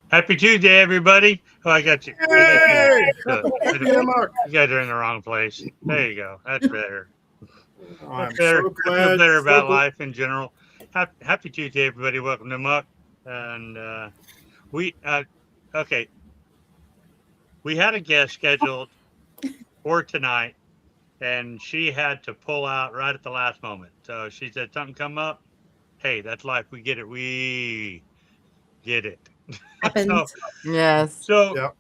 Happy Tuesday, everybody. Oh, I got you. I got you. Hey! Happy A.M.O.K. You guys are in the wrong place. There you go. That's better. That's I'm better. so I feel glad. better about life in general. Happy Tuesday, everybody. Welcome to A.M.O.K. And we, okay, we had a guest scheduled for tonight, and she had to pull out right at the last moment. So she said something come up. Hey, that's life. We get it. We get it. so, Happens. Yes. so Yep.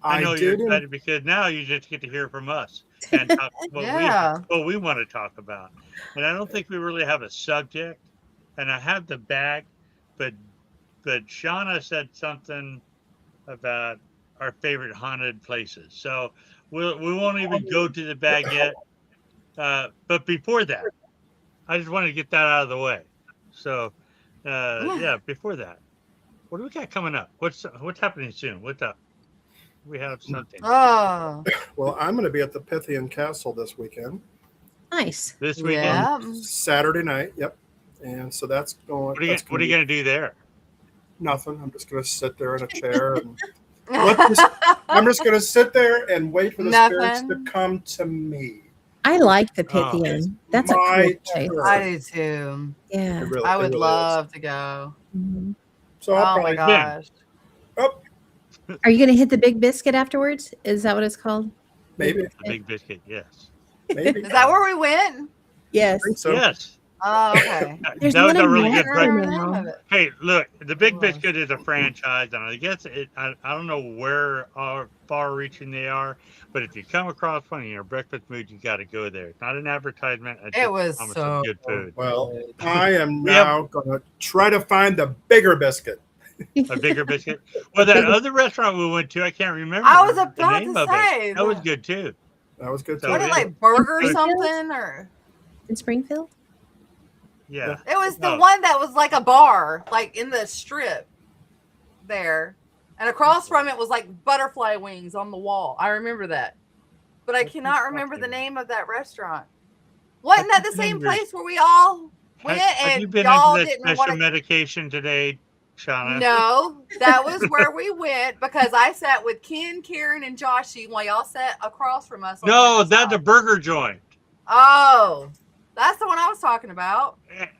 I I know you're didn't. excited because now you just get to hear from us and talk Yeah. what we want to talk about. And I don't think we really have a subject. And I have the bag, but Shauna said something about our favorite haunted places. So we won't even go to the bag yet. But before that, I just wanted to get that out of the way. So yeah, before that, what do we got coming up? What's happening soon? What's up? We have something Oh, Well, I'm going to be at the Pythian Castle this weekend, Nice. this weekend. yeah. Saturday night. Yep. And so that's going. What are That's you going to be gonna do there? nothing. I'm just going to sit there in a chair and I'm just going to sit there and wait for the spirits to Nothing. come to me. I like the Oh. Pythian. That's a My cool place. turn. I do too. Yeah. It really, I it would really love to go. Mhm. is. So I'll Oh my probably. gosh. Oh, Are you going to hit the Big Biscuit afterwards? Is that what it's called? maybe. The Big Biscuit, yes. Maybe. Is that where we went? Yes. I think so. Yes. Oh, okay. There's That was one a in really I good can't remember breakfast. the name now. of it. Hey, look, the Big It was. Biscuit is a franchise, and I guess I don't know where far-reaching they are, but if you come across one in your breakfast mood, you got to go there. It's not an advertisement. It's It just was promise so of good food. Well, good. I am We have now going to try to find the bigger biscuit. a bigger biscuit. Well, that Bigger- other restaurant we went to, I can't remember I was the about name to of it. say That was that. good too. That was good So too. Wasn't it yeah, like burger In Springfield? something or In Springfield? yeah. it was the Oh, one that was like a bar, like in the strip there. And across from it was like butterfly wings on the wall. I remember that. But I what are you cannot remember talking the about? name of that restaurant. Wasn't that the Have you same been in place where we all went have you and been into y'all that didn't want special to? medication today, Shauna? No, that was where we went because I sat with Ken, Karen, and Joshy while y'all sat across from us on the No, other that's a side. burger joint. Oh, that's the one I was talking about.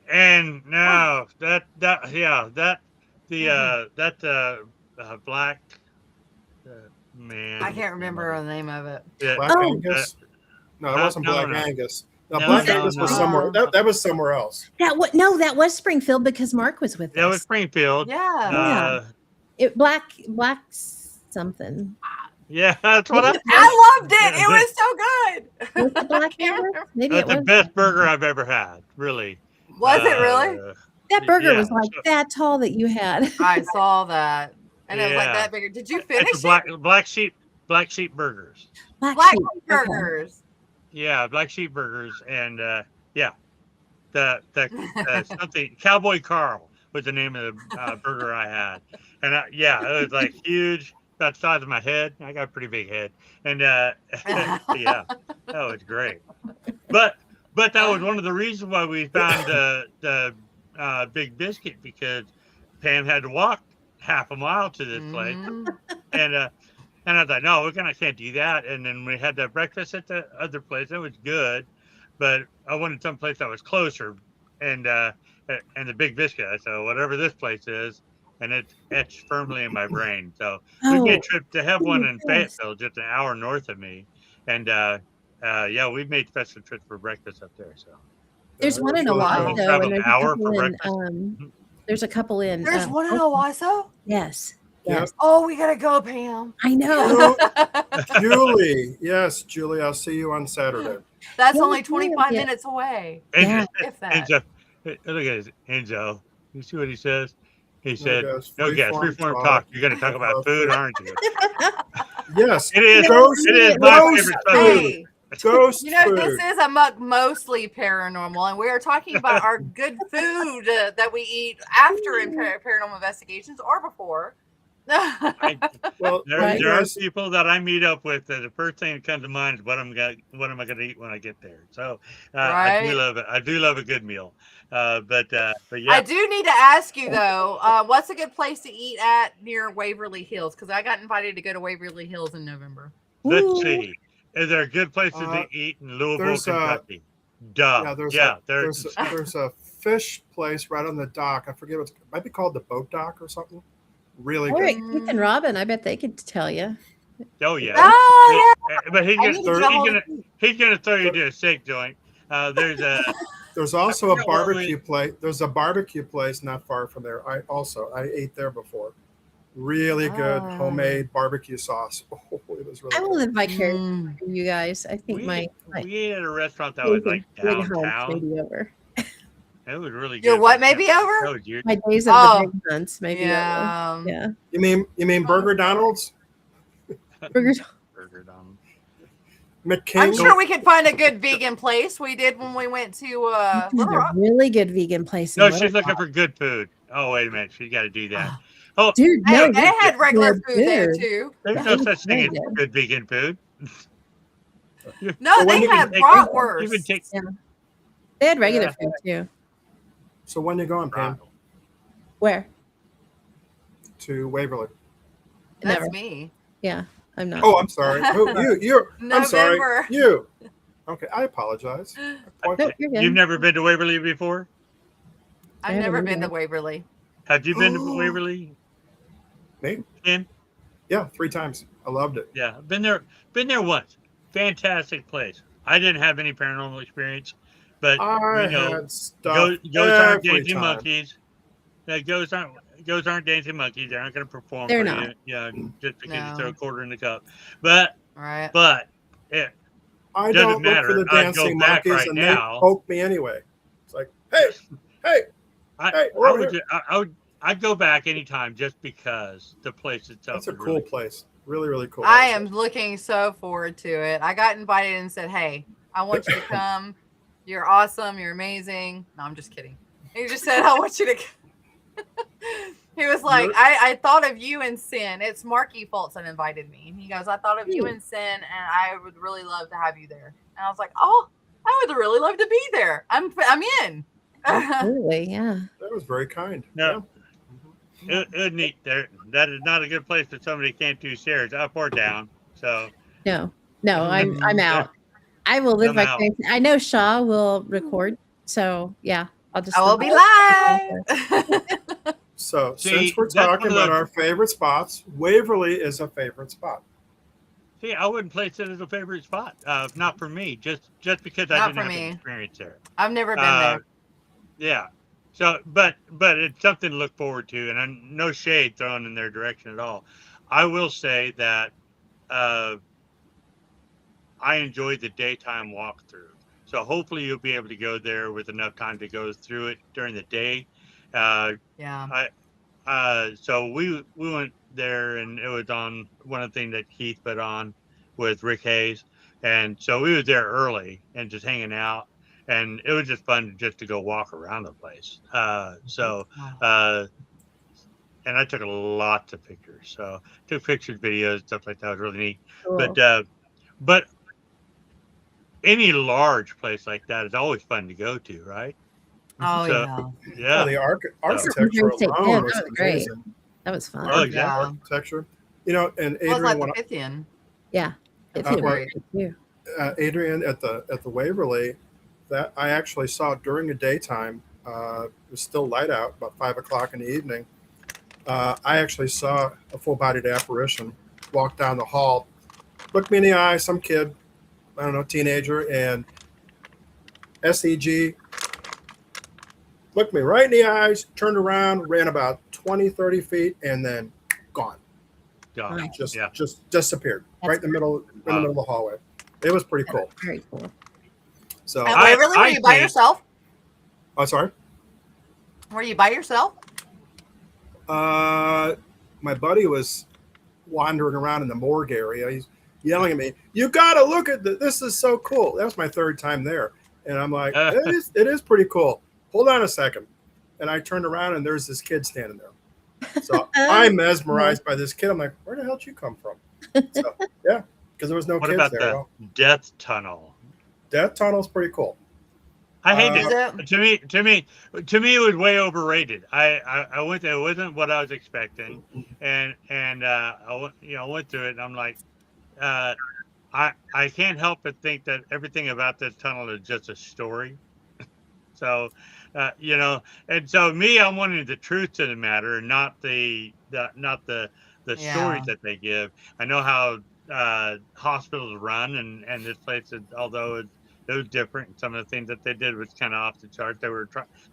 And What? no, that yeah, that the black man, I what's can't the name of remember it? the name of it. Yeah, Black Oh, Angus? No, it wasn't no, Black no, Angus. No, no, Black was that no, Angus was no. somewhere. Oh, That was somewhere else. that was Springfield because Mark was with That was us. Springfield. yeah. Yeah. Black something. Yeah, that's what Was I it black? I loved it. It said. was so good. Was it I Black can't Angus? remember. Maybe That's it the was. best burger I've ever had, really. Was it really? That burger Yeah, was like so, that tall that you had. I saw that. And it was like yeah. that bigger. Did you It's finish a it? black sheep burgers. Black Black sheep. Sheep Okay. burgers. Yeah, black sheep burgers, and yeah, the something Cowboy Carl was the name of the burger I had, and yeah, it was like huge, about the size of my head. I got a pretty big head, and yeah, that was great. But that was one of the reasons why we found the Big Biscuit, because Pam had to walk half a mile to this place, Mhm. and I was like, no, can't do that. And then we had that breakfast at the other place. It was good, but I wanted some place that was closer, and the Big Biscuit. I said, whatever this place is, and it's etched firmly in my brain. So we made a Oh, trip to have oh one my in goodness. Fayetteville, just an hour north of me, and yeah, we made special trips for breakfast up there. So There's It one was in really we cool. Owasso, traveled and an there's a hour couple for in breakfast. there's a couple in There's one in Oakland. Owasso? Yes. Yep. Yes. Oh, we gotta go, Pam. I know. Julie. Yes, Julie. I'll see you on Saturday. That's Yeah, only yeah, 25 yeah. minutes away. Yeah. If that. Enzo, look at this, Enzo. You see what he says? He No said, guys, "No gas, freeform freeform talk talk. You're going to talk about about food, food. aren't you?" Yes, It is. ghost, It is it my was- favorite ghost subject. food. Hey, Ghost you know, food. this is a muck mostly paranormal, and we are talking about our good food that we eat after in paranormal investigations or before. Well, There, Right. you there are guys, people that I meet up with that the first thing that comes to mind is what am I going to eat when I get there. So I do Right? love it. I do love a good meal. But I yeah, do need to ask you though, what's a good place to eat at near Waverly Hills? Because I got invited to go to Waverly Hills in November. let's Ooh. see. Is there good places Uh, to eat in Louisville, there's a Kentucky? Duh. Yeah, there's. there's a fish place right on the dock. I forget what's, it might be called the Boat Dock or something. Really All good. right, Keith and Robin, I bet they could tell you. Oh yeah. Oh But I need to get a hold of he's gonna throw you to a steak joint. There's a There's also a forget what barbecue place. There's a barbecue place not far from there. I ate there before. Really good Oh. homemade barbecue sauce. Oh, it was really I will good. live vicariously Mm. for you guys. I think my we ate at a restaurant that was days of like big hunts may downtown. be over. It was really good. Your what but may be that over? was years- My days of Oh. the big hunts may be over. Yeah. Yeah. You mean Burger Donald's? Burgers. Burger Donald. McCain. I'm sure we could find a good vegan place. We did when we went to There's Little a Rock. really good vegan place. in No, Little she's looking Rock. for good food. Oh, wait a minute. She's got to do that. Oh, Dude, Hey, no, they had regular they're food there good. too. there's Yeah, no it was such thing very as good. good vegan food. No, So when they you had take- bratwurst. Even take They had regular Yeah. food too. So when you going, Pam? Where? To Waverly. That's Never. me. Yeah, I'm not. Oh, I'm sorry. Oh, you. I'm sorry. November. You. Okay, I apologize. No, you're good. You've never been to Waverly before? I I've haven't never been to either. Waverly. Have you been to Waverly? Me? Ken? Yeah, 3 times. I loved it. Yeah, been there once. Fantastic place. I didn't have any paranormal experience, but I you know, had stuff ghosts aren't every dancing time. monkeys. Ghosts aren't dancing monkeys. They're not going to perform They're for not. you. Yeah, just because No. you throw a quarter in the cup. But Right. it I doesn't don't look for matter. the I'd go dancing back monkeys, right and now. they poke me anyway. It's like, hey, hey, I we're over would here. I'd go back anytime just because the place itself That's a is cool really place. Really, really cool. I am looking so forward to it. I got invited and said, "Hey, I want you to come. You're awesome. You're amazing." No, I'm just kidding. He just said, "I want you to." He was like, I thought of you and Sin. It's Marky Fultz that invited me. And he goes, I thought of you and Sin, and I would really love to have you there. And I was like, oh, I would really love to be there. I'm in. Absolutely, yeah. That was very kind. No. It neat there. That is not a good place for somebody who can't do stairs up or down. So No, I'm Yeah. out. I will live I'm out. vicariously. I know Shaw will record, so yeah, I'll just. I will live be live. So See, since we're that's one talking of about the- our favorite spots, Waverly is a favorite spot. see, I wouldn't place it as a favorite spot. Not for me. Just because I Not didn't for have me. an experience there. I've never been Uh, there. Yeah. So, but it's something to look forward to, and no shade thrown in their direction at all. I will say that I enjoyed the daytime walkthrough. So hopefully you'll be able to go there with enough time to go through it during the day. Yeah. So we went there, and it was on one of the things that Keith put on with Rick Hayes, and so we was there early and just hanging out, and it was just fun just to go walk around the place. And I took lots of pictures. So took pictures, videos, stuff like that. It was really neat. Cool. But any large place like that is always fun to go to, right? Oh, So, yeah. Yeah. Well, the architecture State alone Fair, was that was great. amazing. That was fun. Oh, exactly. Architecture. You know, and It was like Adrian, the when Pythian. Yeah. If Uh, you well, want to. Adrian at the Waverly, that I actually saw during the daytime. It was still light out, about 5 o'clock in the evening. I actually saw a full-bodied apparition walk down the hall, looked me in the eye, some kid, I don't know, teenager, and SEG looked me right in the eyes, turned around, ran about 20, 30 feet, and then gone. Yeah. Nice. Just disappeared right in the middle of the hallway. It was pretty cool. Very cool. So, At Waverly, were you by think- yourself? I'm sorry. Were you by yourself? My buddy was wandering around in the morgue area. He's yelling at me, "You got to look at this! This is so cool!" That was my 3rd time there, and I'm like, "It is pretty cool." Hold on a second, and I turned around and there's this kid standing there. So I'm mesmerized by this kid. I'm like, "Where the hell did you come from?" So yeah, because there was no What kids about there. the Well, Death Tunnel? Death Tunnel's pretty cool. I hate Is it. it? To me, it was way overrated. I went there. It wasn't what I was expecting, and I went through it, and I'm like, uh, I can't help but think that everything about this tunnel is just a story. So, and so me, I'm wanting the truth to the matter, and not the stories Yeah. that they give. I know how hospitals run, and this place, although it was different. Some of the things that they did was kind of off the charts.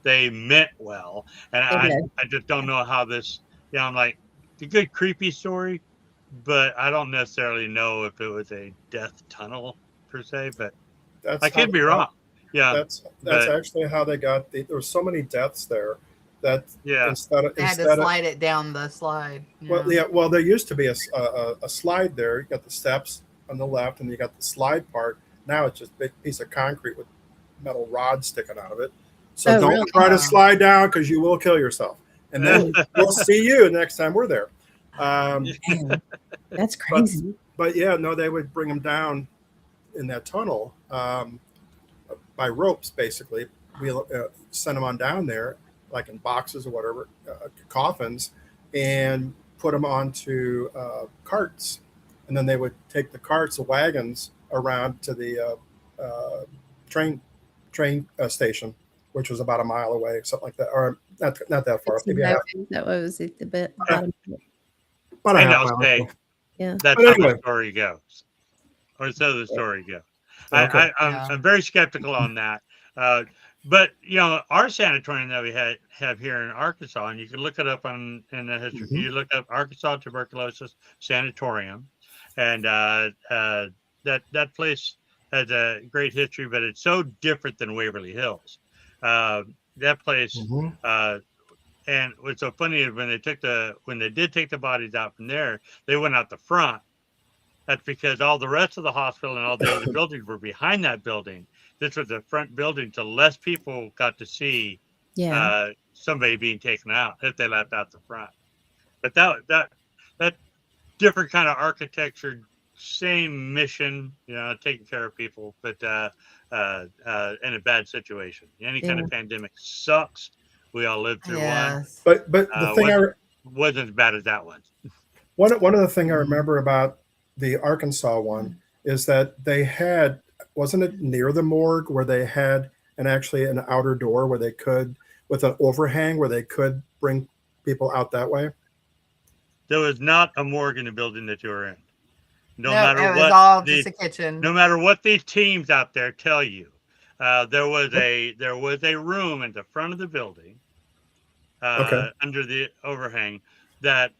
They meant well, and They did. I just don't know how this. I'm like, it's a good creepy story, but I don't necessarily know if it was a death tunnel per se. But That's I how could they be got. wrong. Yeah, That's but actually how they got there were so many deaths there that yeah. They had to slide it down the slide. well, yeah, well, there used to be a slide there. You got the steps on the left, and you got the slide part. Now it's just a big piece of concrete with metal rods sticking out of it. So Oh, don't really? try to slide down because you will kill yourself. And then we'll see you next time we're there. Dang. That's But, crazy. but yeah, no, they would bring them down in that tunnel by ropes, basically. We'll send them on down there, like in boxes or whatever, coffins, and put them onto carts. And then they would take the carts, the wagons, around to the train station, which was about a mile away, something like that, or not that far, maybe a half, That was it, the bit. about a And half I'll mile or say so. Yeah. that's But how anyway, the story goes, or so the story goes. okay. I'm very skeptical on that. But our sanatorium that we have here in Arkansas, and you can look it up in the history. Mhm. You look up Arkansas Tuberculosis Sanatorium, and that place has a great history, but it's so different than Waverly Hills. That place, Mhm. and what's so funny is when they did take the bodies out from there, they went out the front. That's because all the rest of the hospital and all the other buildings were behind that building. This was the front building, so less people got to see Yeah. somebody being taken out if they left out the front. But that different kind of architecture, same mission, taking care of people, but in a bad situation. Any kind Yeah. of pandemic sucks. We all lived through Yes. But the thing wasn't as bad as that one. one of the thing I Mhm. remember about the Arkansas one is that they had, wasn't it near the morgue where they had an outer door where they could, with an overhang where they could bring people out that way. There was not a morgue in the building that you were in. No No, matter it was what all just a kitchen. no matter what these teams out there tell you, there was a room at the front of the building Okay. under the overhang that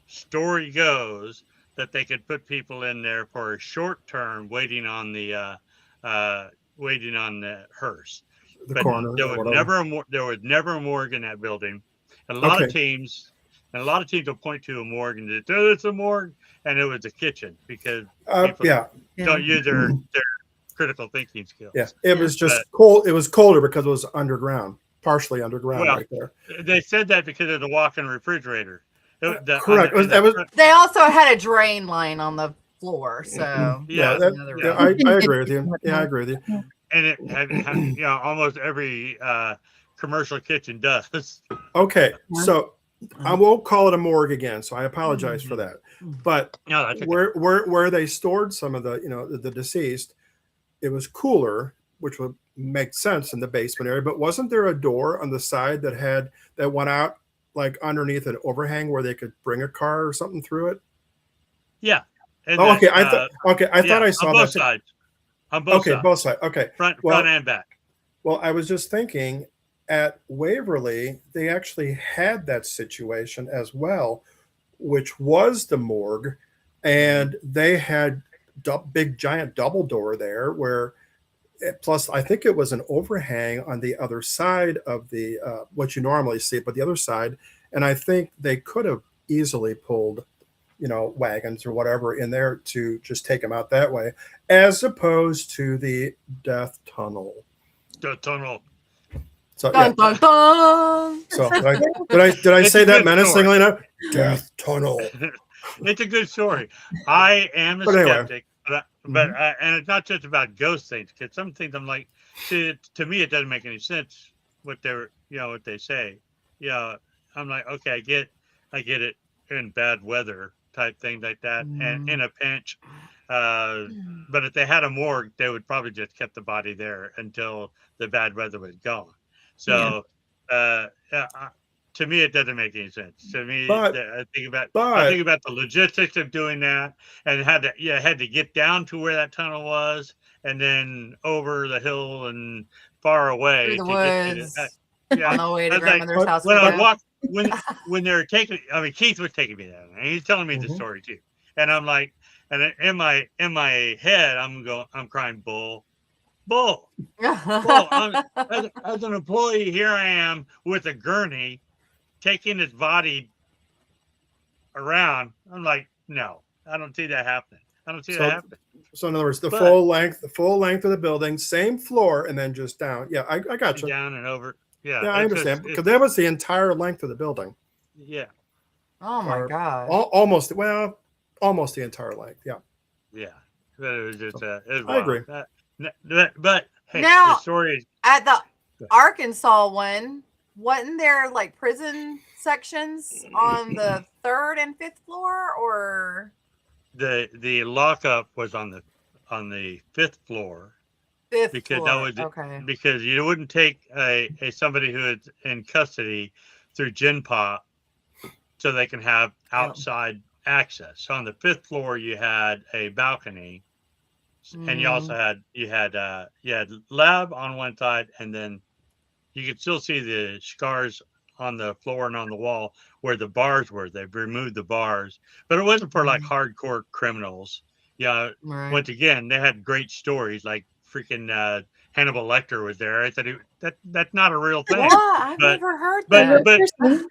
story goes that they could put people in there for a short term waiting on the hearse. The But coroner there or was whatever. there was never a morgue in that building. And Okay. a lot of teams will point to a morgue and say, "Oh, it's a morgue," and it was a kitchen because people Yeah. don't use their critical thinking skills. Yeah. It was But just cold. It was colder because it was underground, partially underground well, right there. they said that because of the walk-in refrigerator. Correct. That was They also had a drain line on the floor, so yeah. that's another yeah. reason. I agree with you. Yeah, I agree with you. And it almost every commercial kitchen does. Okay, so I won't call it a morgue again, so I apologize for that. But No, that's okay. where they stored some of the deceased, it was cooler, which would make sense in the basement area. But wasn't there a door on the side that went out like underneath an overhang where they could bring a car or something through it? Yeah. And Oh, okay. I yeah, thought I saw on that. both sides. On both Okay, sides. both sides. Okay. Front Well, and back. Well, I was just thinking at Waverly, they actually had that situation as well, which was the morgue, and they had big giant double door there where plus I think it was an overhang on the other side of the what you normally see, but the other side, and I think they could have easily pulled wagons or whatever in there to just take them out that way, as opposed to the death tunnel. The tunnel. So Dun, dun, dun. So did I say that menacingly enough? Death tunnel. It's a good story. I am a But anyway. skeptic, and it's not just about ghost things. Because some things I'm like, to me, it doesn't make any sense what they're, what they say. Yeah, I'm like, okay, I get it in bad weather type thing like that, and in a pinch. But if they had a morgue, they would probably just kept the body there until the bad weather was gone. So, yeah, to me, it doesn't make any sense. To me, But I but think about the logistics of doing that, and had to get down to where that tunnel was, and then over the hill and far Through away the to get to woods the. on Yeah, the way I to was like, grandmother's house when for I would you. walk when they were taking. I mean, Keith was taking me there, and he's telling me the Mhm. story too, and I'm like, and in my head, I'm crying, bull, bull, bull. As an employee, here I am with a gurney taking his body around. I'm like, no, I don't see that happening. I don't see that so happening. so in other words, the But full length of the building, same floor, and then just down. Yeah, I got you. down and over. Yeah, Yeah, I understand because that was the entire length of the building, yeah, Oh my or gosh. almost the entire length. Yeah, yeah. But it was just, so, it was I agree. wild. But hey, the Now, story is at the Arkansas one, wasn't there like prison sections on the 3rd and 5th floor, or the lockup was on the 5th floor 5th because that floor? was Okay. because you wouldn't take a somebody who is in custody through gin pop so they can have outside access. So on the 5th floor you had a balcony, and Mm. you had lab on one side, and then you could still see the scars on the floor and on the wall where the bars were. They've removed the bars, but it wasn't for like hardcore criminals. Yeah. Right. Once again, they had great stories like freaking Hannibal Lecter was there. I said that's not a real thing, What? I've but never heard but Real that. but person.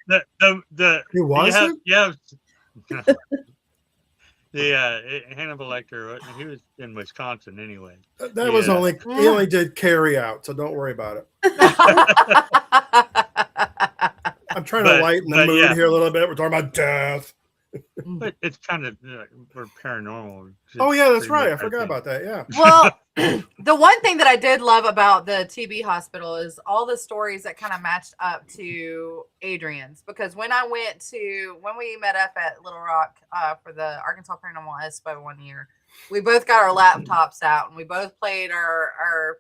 the He was you have the Hannibal Lecter. He was in Wisconsin anyway. that was Yeah. he only did carry out, so don't worry about it. I'm trying to lighten the but mood yeah, here a little bit. We're talking about death. but it's kind of we're paranormal. Oh It's yeah, that's pretty much right. I our forgot thing. about that. Yeah. Well, the one thing that I did love about the TB hospital is all the stories that kind of matched up to Adrian's. Because when we met up at Little Rock for the Arkansas Paranormal Expo one year, we both got our laptops out and we both played our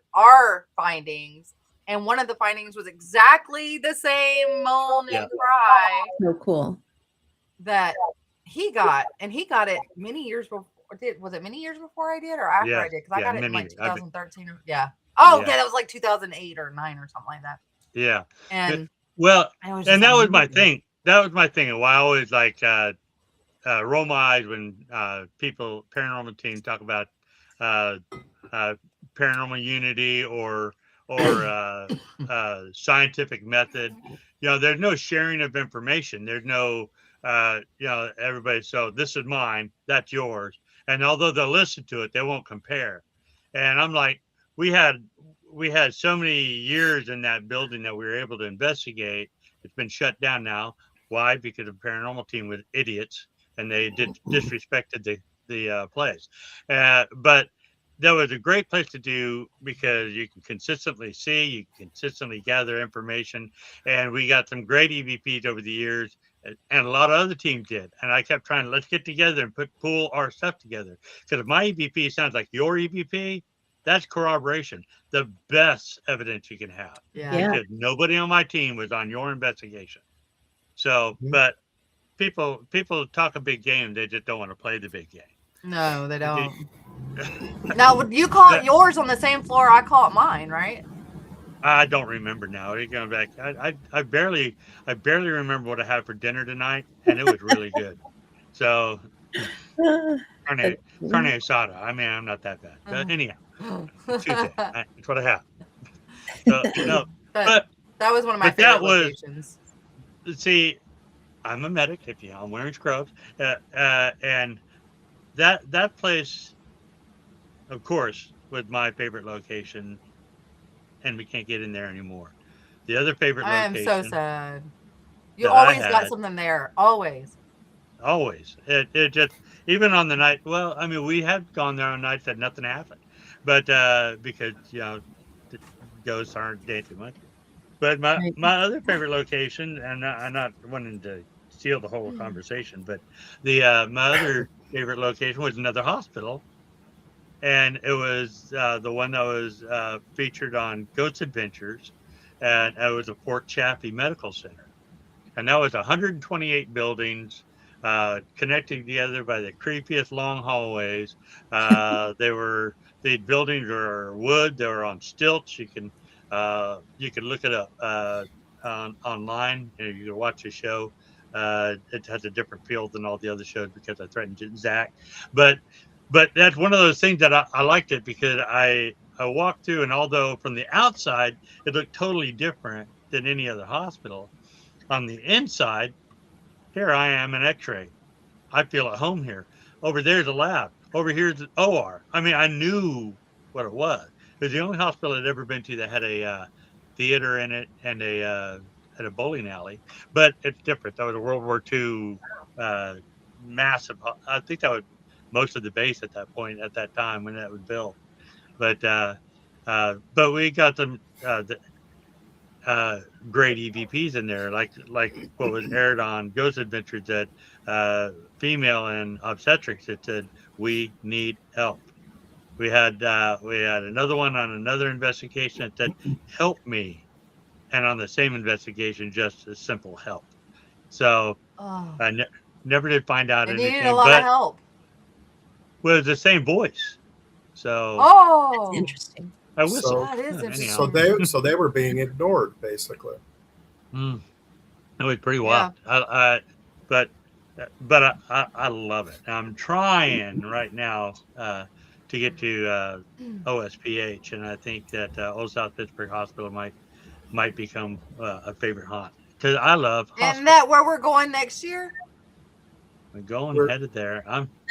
findings. And one of the findings was exactly the same moan Yeah. and cry So cool. that he got, and he got it many years before. Was it many years before I did or after Yeah, I did? Because I got it in many like years. 2013. Yeah. Oh, Yeah. okay. That was like 2008 or 9 or something like that. Yeah. And Well, it was and just that was my amazing. thing. That was my thing. And why I always like roll my eyes when paranormal teams talk about uh, paranormal unity or scientific method. There's no sharing of information. There's no everybody. So this is mine. That's yours. And although they'll listen to it, they won't compare. And I'm like, we had so many years in that building that we were able to investigate. It's been shut down now. Why? Because the paranormal team was idiots and they disrespected the place. But that was a great place to do because you can consistently see, you can consistently gather information, and we got some great EVPs over the years, and a lot of other teams did. And I kept trying, let's get together and pool our stuff together. Because if my EVP sounds like your EVP, that's corroboration, the best evidence you can have. Yeah. Yeah. Because nobody on my team was on your investigation. So, but people talk a big game, they just don't want to play the big game. No, they don't. Now, you caught yours on the same floor I caught mine, right? I don't remember now. You're going back. I barely remember what I had for dinner tonight, and it was really good. So carne asada. I mean, I'm not that bad. But anyhow, Tuesday. That's what I have. So no, but that was one of my but favorite that was locations. see, I'm a medic. If you know, I'm wearing scrubs, and that place, of course, was my favorite location, and we can't get in there anymore. The other favorite I am so location sad. You that I always got had, something there. Always. always, it just, even on the night, well, I mean, we had gone there on nights that nothing happened, but because ghosts aren't day too much. But Right. my other favorite location, and I'm not wanting to steal the whole conversation, but my other favorite location was another hospital, and it was the one that was featured on Goat's Adventures, and it was a Fort Chaffee Medical Center, and that was 128 buildings connected together by the creepiest long hallways. The buildings were wood; they were on stilts. You can look it up online. You can watch the show. It has a different feel than all the other shows because I threatened Zach, but that's one of those things that I liked it because I walked through, and although from the outside it looked totally different than any other hospital, on the inside, here I am an X-ray. I feel at home here. Over there's a lab. Over here's the OR. I mean, I knew what it was. It was the only hospital I'd ever been to that had a theater in it and a bowling alley. But it's different. That was a World War II massive. I think that was most of the base at that point at that time when that was built. But we got great EVPs in there, like what was aired on Ghost Adventures that female in obstetrics. It said, "We need help." We had another one on another investigation that said, "Help me," and on the same investigation, just a simple help. So Oh, I never did find out they needed a anything, lot of but help. was the same voice. So Oh, Interesting. I whistled. that is Anyhow. interesting. So they were being ignored basically. Mm. It was pretty Yeah. wild. But I love it. I'm trying right now to get to OSPH, and I think that Old South Pittsburgh Hospital might become a favorite haunt because I love Isn't hospitals. that where we're going next year? I'm going We're- headed there.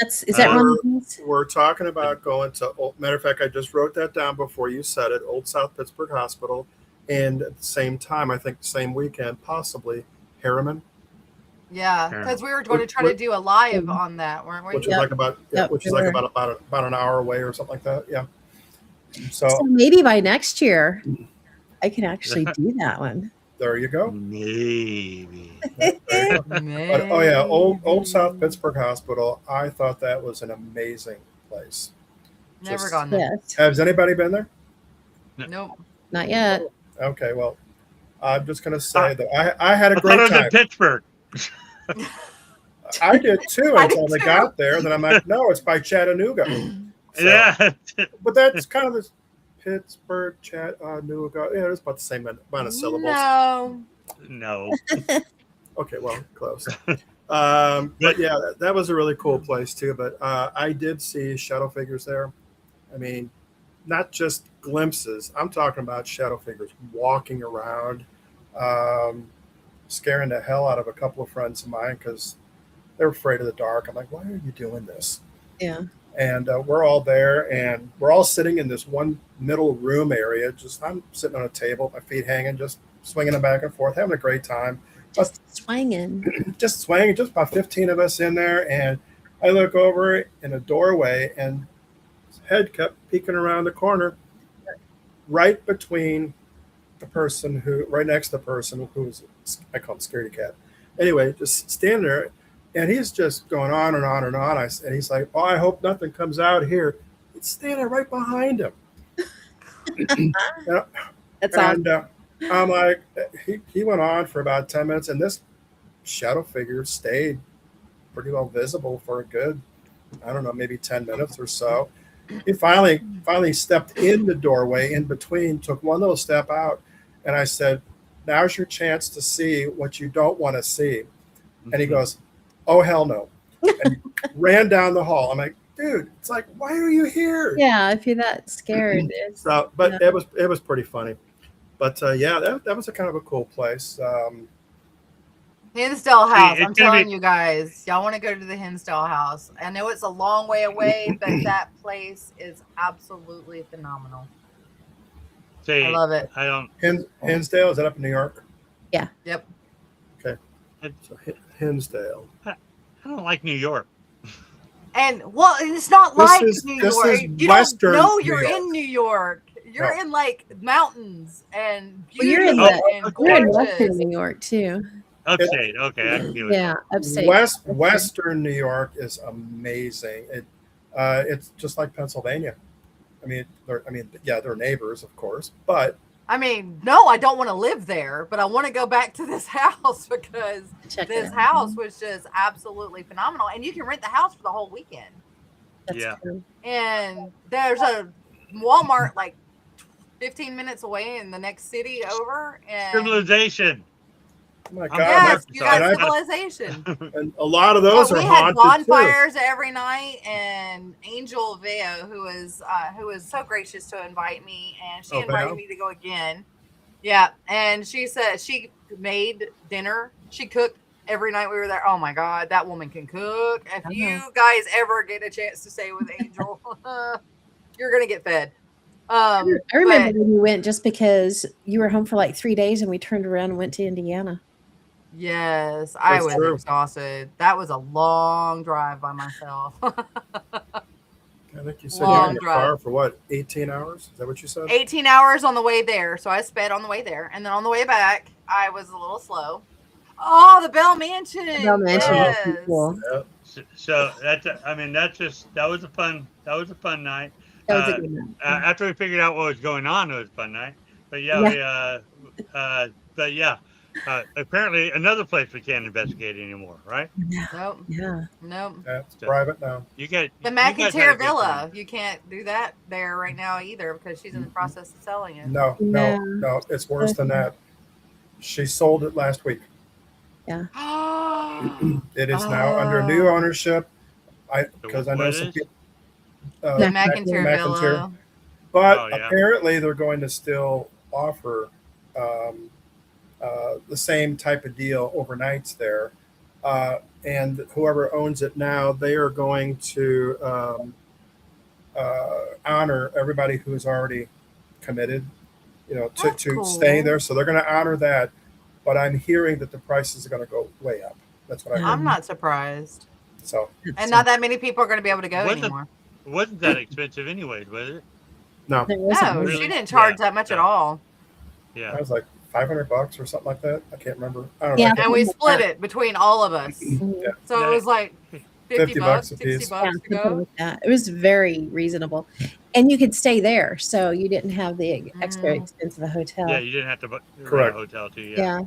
Is that one of We're, these? we're talking about going to. Matter of fact, I just wrote that down before you said it. Old South Pittsburgh Hospital, and at the same time, I think the same weekend, possibly Harriman, Yeah, Sure. because we were going to try to do a live on that, weren't we? which is Yep. like about Yep, which is we like were. about an hour away or something like that. Yeah. So So maybe by next year, I can actually do that one. there you go. Maybe. There you go. But oh yeah, old South Pittsburgh Hospital. I thought that was an amazing place. Never Just- gone there. Yes. Has anybody been there? Nope. Not yet. Okay, well, I'm just gonna say that I had a I thought it great was in time. Pittsburgh. I did too I did until they too. got there. Then I'm like, no, it's by Chattanooga. So- Yeah. but that's kind of this Pittsburgh, Chattanooga. Yeah, it's about the same amount of syllables. No. No. Okay, well, close. But yeah, that was a really cool place too. But I did see shadow figures there. I mean, not just glimpses. I'm talking about shadow figures walking around, scaring the hell out of a couple of friends of mine because they're afraid of the dark. I'm like, why are you doing this? Yeah. And we're all there, and we're all sitting in this one middle room area. Just I'm sitting on a table, my feet hanging, just swinging them back and forth, having a great time. Just swinging. Just swinging, just about 15 of us in there. And I look over in a doorway, and his head kept peeking around the corner, right between the person right next to the person who's, I call him Scaredy Cat. Anyway, just standing there, and he's just going on and on and on. And he's like, oh, I hope nothing comes out here. It's standing right behind him. That's awesome. And I'm like, he went on for about 10 minutes, and this shadow figure stayed pretty well visible for a good, I don't know, maybe 10 minutes or so. He finally stepped in the doorway in between, took one little step out, and I said, now's your chance to see what you don't want to see. And he goes, oh, hell no. And ran down the hall. I'm like, dude, it's like, why are you here? Yeah, if you're that scared. It's, So, but yeah. it was pretty funny. But yeah, that was a kind of a cool place. Hinsdale House. it's I'm gonna telling be- you guys, y'all want to go to the Hinsdale House. I know it's a long way away, but that place is absolutely phenomenal. See, I love it. I don't. Hinsdale, is that up in New York? Yep. So Hinsdale. I don't like New York. And well, it's not This like is- New this York. is You Western don't know New you're York. in New York. You're in like mountains and Well, you're in beauty the and you're in gorgeous. Western New York too. Upstate. Okay, I can deal with Yeah, that. upstate. Western New York is amazing. It's just like Pennsylvania. They're neighbors, of course, but I mean, no, I don't want to live there, but I want to go back to this house because Check this it out. house was just absolutely phenomenal. And you can rent the house for the whole weekend. That's Yeah. true. And there's a Walmart like 15 minutes away in the next city over. And Civilization. oh my I'm God, yes, you sorry. got civilization. and a lot of those We are had haunted too. bonfires every night, and Angel Veo, who was so gracious to invite me, and she invited me to go again. Yeah, and she said she made dinner. She cooked every night we were there. Oh my God, that woman can cook. If you guys ever get a chance to stay with Angel, you're gonna get fed. I remember when you went just because you were home for like 3 days and we turned around and went to Indiana. Yes, I was exhausted. That was a long drive by myself. I think you said you were in the car for what, 18 hours? Is that what you said? 18 hours on the way there. So I sped on the way there. And then on the way back, I was a little slow. Oh, the Bell Mansion. The Bell Mansion was cool. Yeah. So that was a fun night. That was a good night. After we figured out what was going on, it was a fun night. But yeah, apparently another place we can't investigate anymore, right? Nope. Yeah. Nope. That's private now. You get the McIntyre Villa. You can't do that there right now either because she's in the process of selling it. No. It's worse than that. She sold it last week. Yeah. It is now under new ownership. Because I know some people. The McIntyre Villa. But apparently they're going to still offer the same type of deal overnights there. And whoever owns it now, they are going to honor everybody who's already committed, to stay there. So they're going to honor that. But I'm hearing that the prices are going to go way up. That's what I'm not surprised. So and not that many people are going to be able to go anymore. It wasn't that expensive anyways, was it? No. No, she didn't charge that much at all. Yeah. That was like $500 or something like that. I can't remember. I don't know. Yeah, and we split it between all of us. Yeah. So it was like 50 bucks, a 60 piece. bucks to go. It was very reasonable. And you could stay there, so you didn't have the extra expense of a hotel. Yeah, you didn't have to rent a hotel too. Yeah.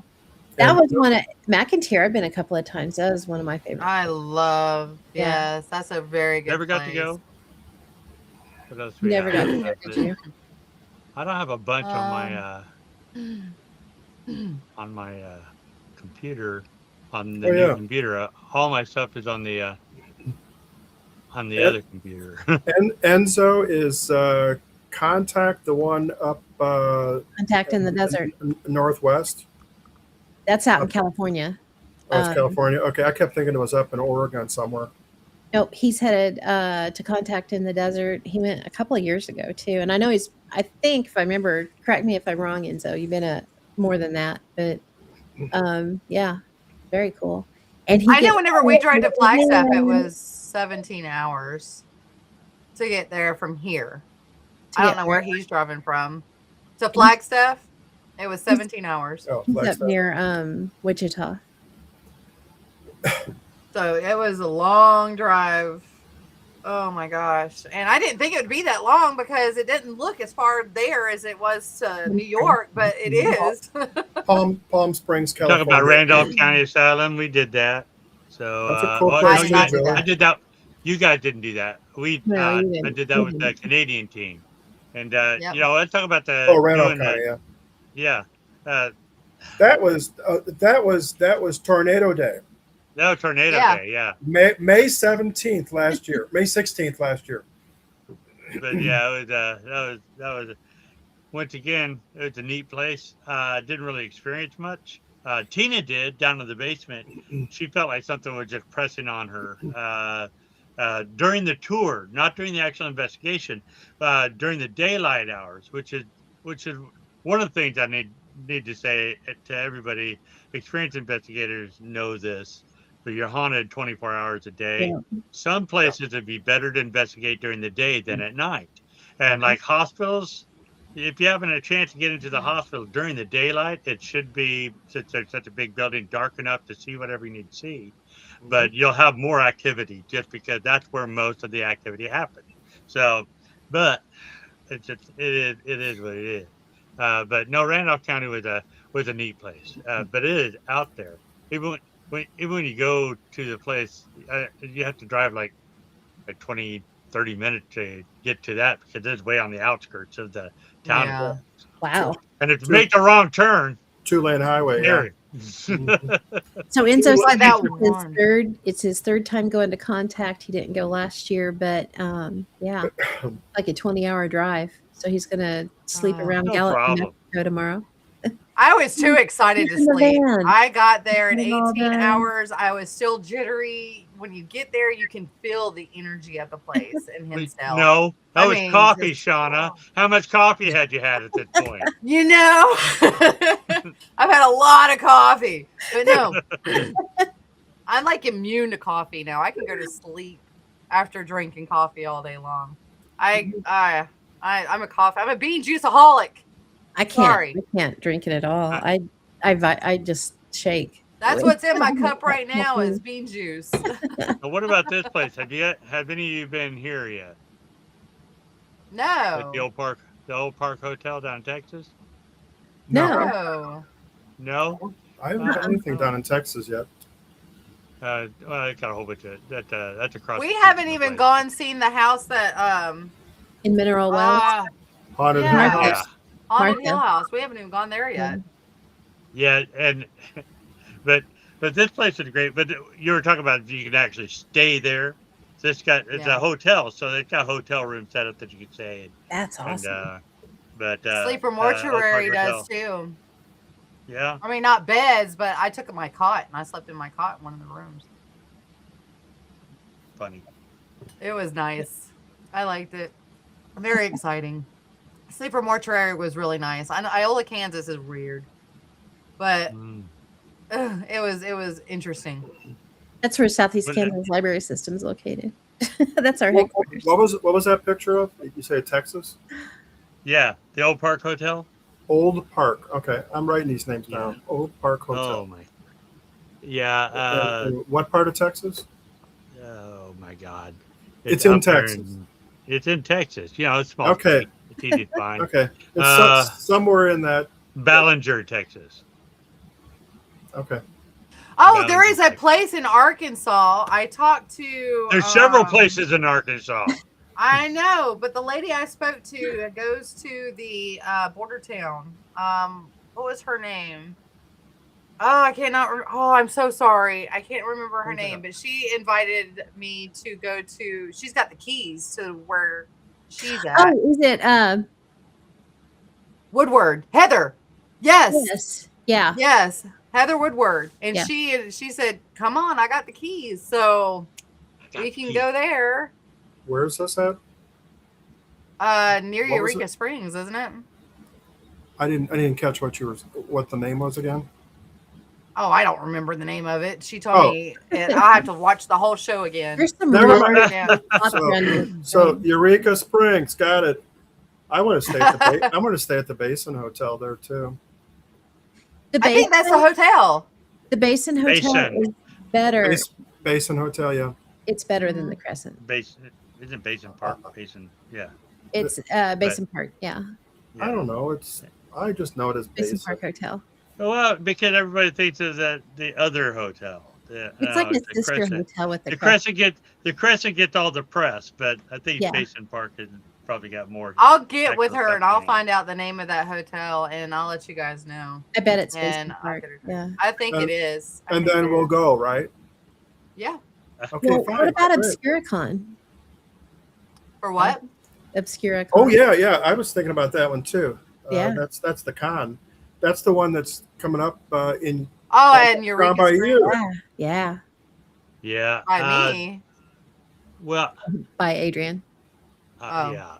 That was one at McIntyre. I've been a couple of times. That was one of my favorites. I love. Yes, that's a very good. Never got to go. What else Never got to go. Did you? I don't have a bunch on my computer. On the new computer, all my stuff is on the other computer. And Enzo is Contact, the one up Contact in the desert, northwest. That's out in California. Oh, it's California. Okay, I kept thinking it was up in Oregon somewhere. Nope, he's headed to Contact in the desert. He went a couple of years ago too, and I know I think if I remember, correct me if I'm wrong, Enzo. You've been more than that, but yeah, very cool. And I know whenever we drove to Flagstaff, it was 17 hours to get there from here. I don't know where he's driving from. To Flagstaff, it was 17 hours. Oh, he's up near Wichita. So it was a long drive. Oh my gosh. And I didn't think it would be that long because it didn't look as far there as it was to New York, but it is. Palm Springs, California. Talk about Randolph County Asylum. We did that. So that's a cool place. I did that. You guys didn't do that. I did that with the Canadian team. And let's talk about the Randolph County, yeah. That was Tornado Day. No, Tornado Day, yeah. May 17th last year. May 16th last year. But yeah, it was that was once again, it was a neat place. Didn't really experience much. Tina did down in the basement. She felt like something was just pressing on her during the tour, not during the actual investigation, during the daylight hours, which is one of the things I need to say to everybody. Experienced investigators know this. But you're haunted 24 hours a day. Yeah. Some places it'd be better to investigate during the day than at night. And like hospitals, if you haven't a chance to get into the hospital during the daylight, it should be, since there's such a big building, dark enough to see whatever you need to see. But you'll have more activity just because that's where most of the activity happens. So, but it is what it is. But no, Randolph County was a neat place. But it is out there. Even when you go to the place, you have to drive like 20, 30 minutes to get to that because it's way on the outskirts of the town. Yeah. Wow. And if you make the wrong turn, 2-lane highway. Yeah. scary. So Enzo Like said that it's one. it's his third time going to Contact. He didn't go last year, but yeah, like a 20-hour drive. So he's gonna sleep around No Gallup, New problem. Mexico tomorrow. I was too excited to In the sleep. van. I got there in Getting all 18 done. hours. I was still jittery. When you get there, you can feel the energy of the place in Hinsdale. No, that I was mean, coffee, just- Shauna. How much coffee had you had at this point? You know, I've had a lot of coffee, but no, I'm like immune to coffee now. I can go to sleep after drinking coffee all day long. I'm a bean juiceaholic. I can't. Sorry. I can't drink it at all. I just shake. That's what's in my cup right now is bean juice. Now, what about this place? Have any of you been here yet? Like the No. old Park Hotel down in Texas? No. No? I haven't done anything down in Texas yet. Well, I got a whole bunch of that's across. We the street haven't from the even place. gone seen the house that In Mineral Wells. Haunted Yeah. house. Yeah. Haunted Martha. Hill House. We haven't even gone there yet. Yeah, and but this place is great. But you were talking about you can actually stay there. So it's Yeah. a hotel, so it's got a hotel room set up that you can stay in. That's awesome. And but Sleeper Oak Mortuary Park does Hotel. too. Yeah, I mean, not beds, but I took my cot and I slept in my cot in one of the rooms. funny. It was nice. I liked it. Very exciting. Sleeper Mortuary was really nice. I know Iola, Kansas is weird, but it was interesting. That's where Southeast Was it- Kansas Library System is located. That's our What, headquarters. what was that picture of? You say Texas? Yeah, the Old Park Hotel. Old Park. Okay, I'm writing these names down. Old Park Oh Hotel. my. Yeah. And what part of Texas? Oh my God. It's in up there Texas. It's in Texas. You know, it's small. Okay. state. It's easy to find. Okay, it's somewhere in that. Ballinger, Texas. Okay. Oh, there is a Ballinger. place in Arkansas. I talked to. There's several places in Arkansas. I know, but the lady I spoke to that goes to the border town. What was her name? Oh, I cannot. Oh, I'm so sorry. I can't remember her Who's name, that? but she invited me to go to. She's got the keys to where she's at. Oh, is it? Woodward, Heather. Yes, Yes. Yeah. yes, Heather Woodward, and Yeah. she said, "Come on, I got the keys, so we can go there." Where's this at? Near What was Eureka it? Springs, isn't it? I didn't catch what the name was again. Oh, I don't remember the name of it. She told Oh. me I'll have to watch the whole show again. There's some Never really mind. Yeah. So Eureka Springs, got it. I want to stay at the I want to stay at the Basin Hotel there too. The I think that's the Basin, hotel. the Basin Hotel Basin. is better. Basin Hotel, yeah. It's better than the Crescent. Basin, isn't Basin Park? Basin, yeah. It's Basin Park. Yeah. I don't know. I just know it as Basin Basin. Park Hotel. Well, because everybody thinks of the other hotel. It's like a the sister Crescent. hotel with the The Crescent. Crescent gets all the press, but I think Yeah. Basin Park has probably got more. I'll get with actual her stuff and I'll going on. find out the name of that hotel and I'll let you guys know. I bet it's And Basin I'll Park. get her. Yeah. I think And- it is. I And think then it we'll is. go, right? Yeah. Okay, Well, fine. what about great. Obscuricon? For what? Obscuricon. Oh yeah. I was thinking about that one too. Yeah. That's the con. That's the one that's coming up in Oh, and Down Eureka by Springs you. Yeah. Yeah. Yeah. by me. Well, By Adrian. Oh. yeah.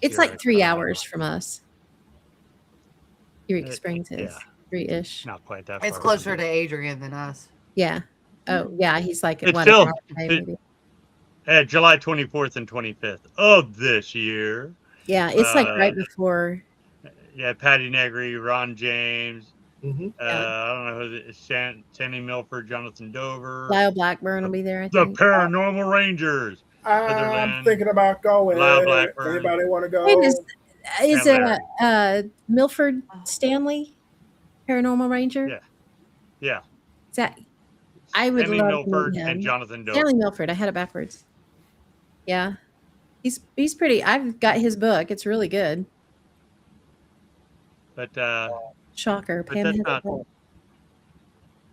It's like 3 Obscuricon. hours from us. Eureka Uh, Springs is yeah. 3-ish. Not quite that. It's far closer from to me. Adrian than us. Yeah. Oh, yeah. He's like It's what, still- an hour away, maybe. July 24th and 25th of this year. Yeah, it's like right before. Yeah, Patty Negri, Ron James. Mm-hmm. I don't know who it's Sandy Milford, Jonathan Dover. Lyle Blackburn will be there, I The think. Paranormal Rangers. I'm thinking about going. Lyle Blackburn. Anybody want to go? Wait, is And it Milford Stanley, Paranormal Ranger? Yeah. Yeah. Is that? I would Stanley love to Milford meet him. and Jonathan Dover. Stanley Milford. I had it backwards. Yeah, he's pretty. I've got his book. It's really good. But Shocker. but Pam that's has not. a book.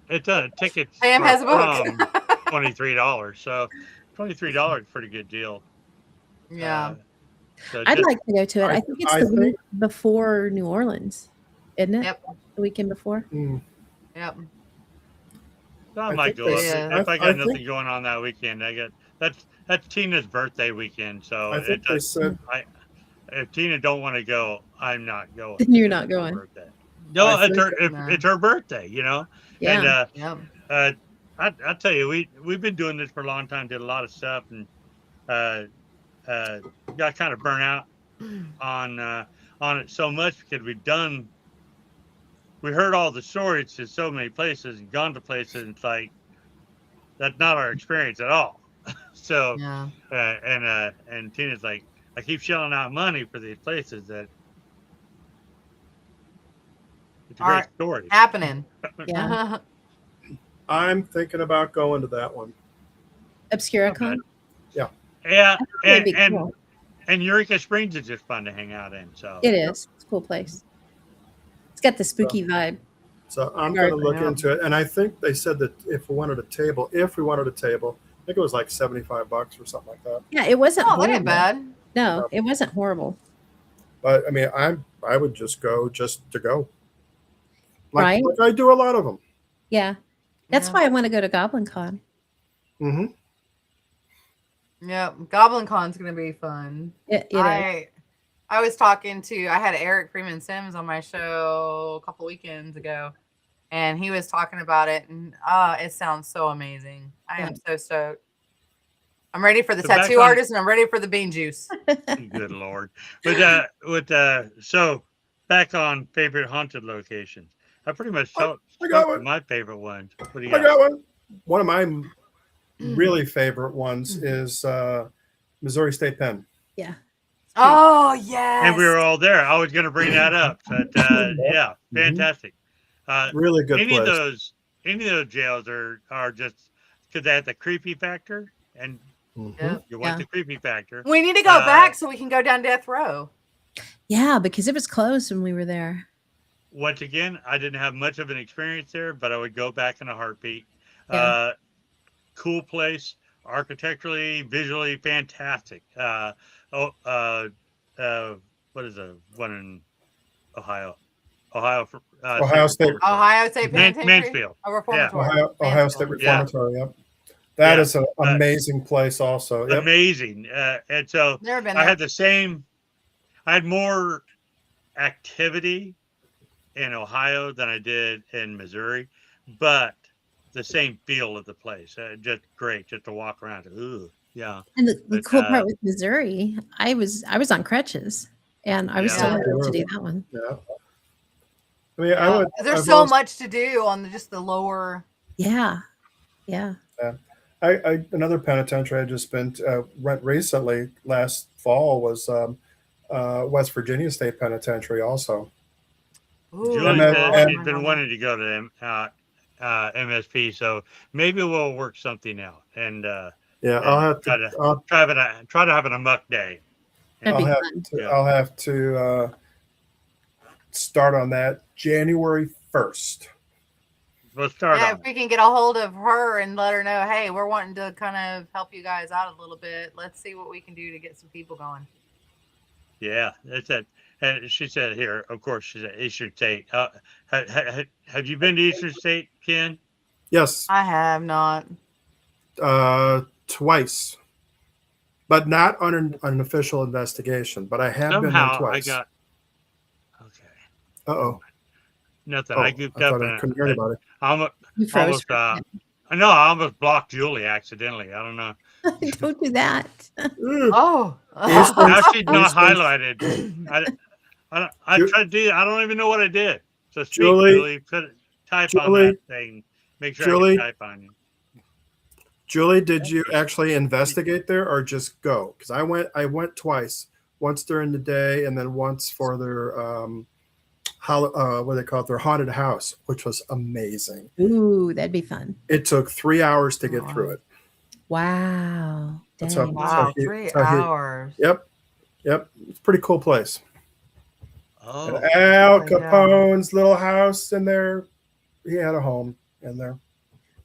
It's tickets. Pam has a book. $23. So $23 is a pretty good deal. Yeah. So I'd like to go to it. I think it's the week before New Orleans, isn't it? Yep. The weekend before. Yep. I might go if I got nothing going on that weekend. I got that's Tina's birthday weekend, so I think they said if Tina don't want to go, I'm not going. Then you're not going. No, it's her birthday, you know. Yeah. And I tell you, we've been doing this for a long time. Did a lot of stuff, and got kind of burnt out on it so much because we heard all the stories to so many places and gone to places, and it's like that's not our experience at all. So and Tina's like, I keep shelling out money for these places that it's a great story happening. Yeah. I'm thinking about going to that one. Obscuracon. Yeah. Yeah, cool. and Eureka Springs is just fun to hang out in. So it is. It's a cool place. It's got the spooky vibe. So I'm going to look into it, and I think they said that if we wanted a table, I think it was like $75 or something like that. Yeah, it wasn't. Oh, that ain't bad. No, it wasn't horrible. But I mean, I would just go just to go. Right. Like I do a lot of them. Yeah, that's why I want to go to Goblin Con. Mm-hmm. Yeah, Goblin Con's gonna be fun. I was talking to I had Eric Freeman Sims on my show a couple weekends ago, and he was talking about it, and it sounds so amazing. I am so stoked. I'm ready for the tattoo artist, and I'm ready for the bean juice. Good Lord. But so back on favorite haunted locations. I pretty much told my favorite ones. What do you got? I got one. One of my really favorite ones is Missouri State Pen. Yeah. Oh, yes. And we were all there. I was going to bring that up. But yeah, fantastic. Really good any place. Any of those jails are just because they have the creepy factor, and you want the creepy factor. We need to go back so we can go down Death Row. Yeah, because it was closed when we were there. Once again, I didn't have much of an experience there, but I would go back in a heartbeat. Yeah. Cool place, architecturally, visually fantastic. What is the one in Ohio? Ohio State Penitentiary. Mansfield. Ohio State Reformatory. Yep. That is an amazing place also. Yep. Amazing. And so I had more activity in Ohio than I did in Missouri, but the same feel of the place. Just great just to walk around. Ooh, yeah. And the cool part with Missouri, I was on crutches, and I was still able to do that one. Yeah. I mean, there's so much to do on just the lower. Yeah. Another penitentiary I just went recently last fall was West Virginia State Penitentiary also. Julie's been wanting to go to MSP, so maybe we'll work something out. And I'll have to try to have an A.M.O.K day. I'll have to start on that January 1st. We'll start. Yeah, if we can get a hold of her and let her know, hey, we're wanting to kind of help you guys out a little bit. Let's see what we can do to get some people going. Yeah, that's it. And she said here, of course, she's at Eastern State. Have you been to Eastern State, Ken? Yes. I have not. Twice. But not on an official investigation. But I have been there twice. Okay. Uh-oh. Nothing. I goofed up. I couldn't hear about it. Almost know I almost blocked Julie accidentally. I don't know. Don't do that. Oh. Now she's not Instance. highlighted. I Ju- tried to do. I don't even know what I did. So speak, Julie, Julie. Type on that thing. Make sure I can Julie, type on you. Julie, did you actually investigate there or just go? Because I went twice. Once during the day, and then once for their what do they call it? Their haunted house, which was amazing. Ooh, that'd be fun. It took 3 hours to get Wow. through it. Wow. That's how, Dang. Wow, he, 3 that's how he, hours. Yep, it's a pretty cool place. Oh, And Al yeah. Capone's little house in there. He had a home in there.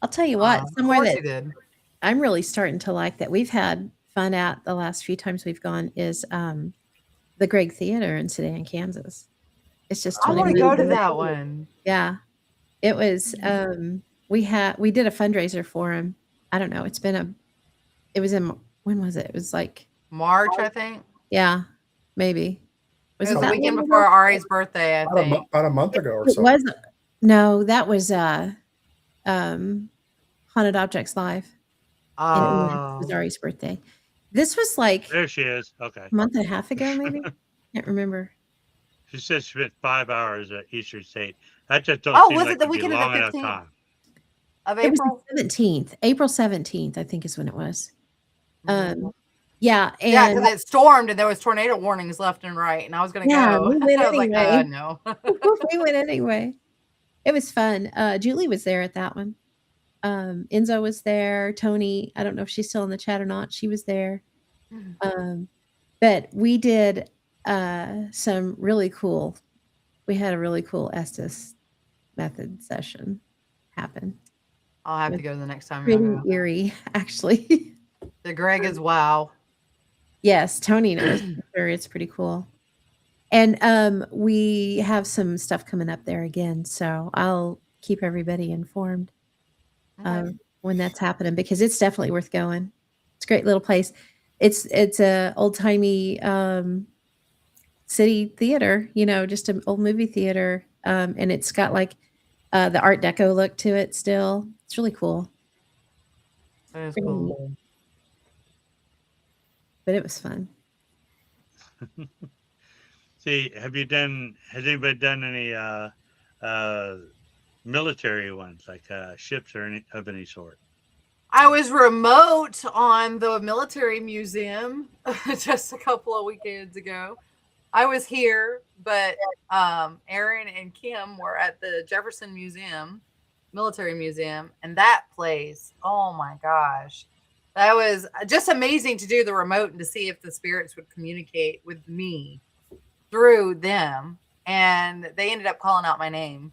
I'll tell you what, Of somewhere course that he did. I'm really starting to like that we've had fun at the last few times we've gone is the Greg Theater in Sedan, Kansas. It's just I 20 want to minutes go to away. that one. Yeah. It was we did a fundraiser for him. I don't know. It was in when was it? It was like March, I think. yeah, maybe. Was It it was the that weekend long before ago? Ari's birthday, I think. About a month ago or It so. was no, that was Haunted Objects Live. In March. It Oh. was Ari's birthday. This was like there she is. Okay. a month and a half ago, maybe. Can't remember. She said she spent 5 hours at Eastern State. That just don't Oh, seem was like it the it'd be weekend of long the enough 15th time. of It was April? the 17th. April 17th, I think is when it was. Mm-hmm. Yeah, Yeah, and because it stormed and there was tornado warnings left and right, and I was gonna yeah, go. we went I was like, anyway. no. We went anyway. It was fun. Julie was there at that one. Enzo was there. Tony, I don't know if she's still in the chat or not. She was there. But we did some really cool. We had a really cool Estes method session happen. I'll have to go the next time. Pretty Y'all go. eerie, actually. The Greg is wow. Yes, Tony knows. I'm sure it's pretty cool. And we have some stuff coming up there again, so I'll keep everybody informed when that's happening because it's definitely worth going. It's a great little place. It's a old timey city theater, just an old movie theater, and it's got like the Art Deco look to it. Still, it's really cool. That is Pretty cool. neat. But it was fun. See, has anybody done any military ones like ships or of any sort? I was remote on the military museum just a couple of weekends ago. I was here, but Aaron and Kim were at the Jefferson Museum, Military Museum, and that place, oh my gosh, that was just amazing to do the remote and to see if the spirits would communicate with me through them. And they ended up calling out my name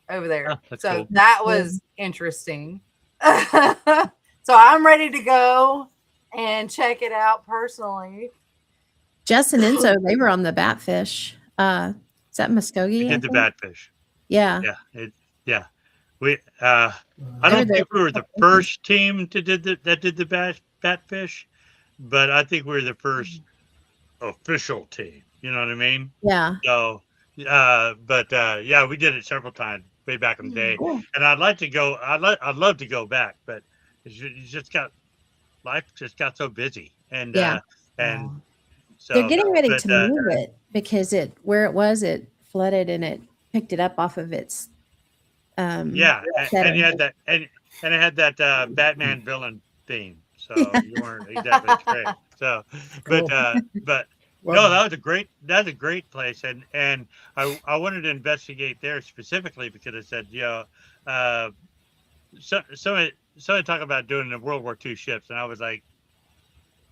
over there. So cool. that was interesting. So I'm ready to go and check it out personally. Jess and Enzo, they were on the Batfish. Is that Muskogee? We did the Batfish. Yeah. Yeah. We I don't think we were the first team that did the Batfish, but I think we were the first official team. You know what I mean? Yeah. So, yeah, we did it several times way back in the day, and I'd like to go. I'd love to go back, but life just got so busy, and so they're getting ready to move it because where it was, it flooded and it picked it up off of its. And you had that, and it had that Batman villain theme, so you weren't exactly straight. So, but no, that was a great place, and I wanted to investigate there specifically because it said, somebody talk about doing the World War II ships, and I was like,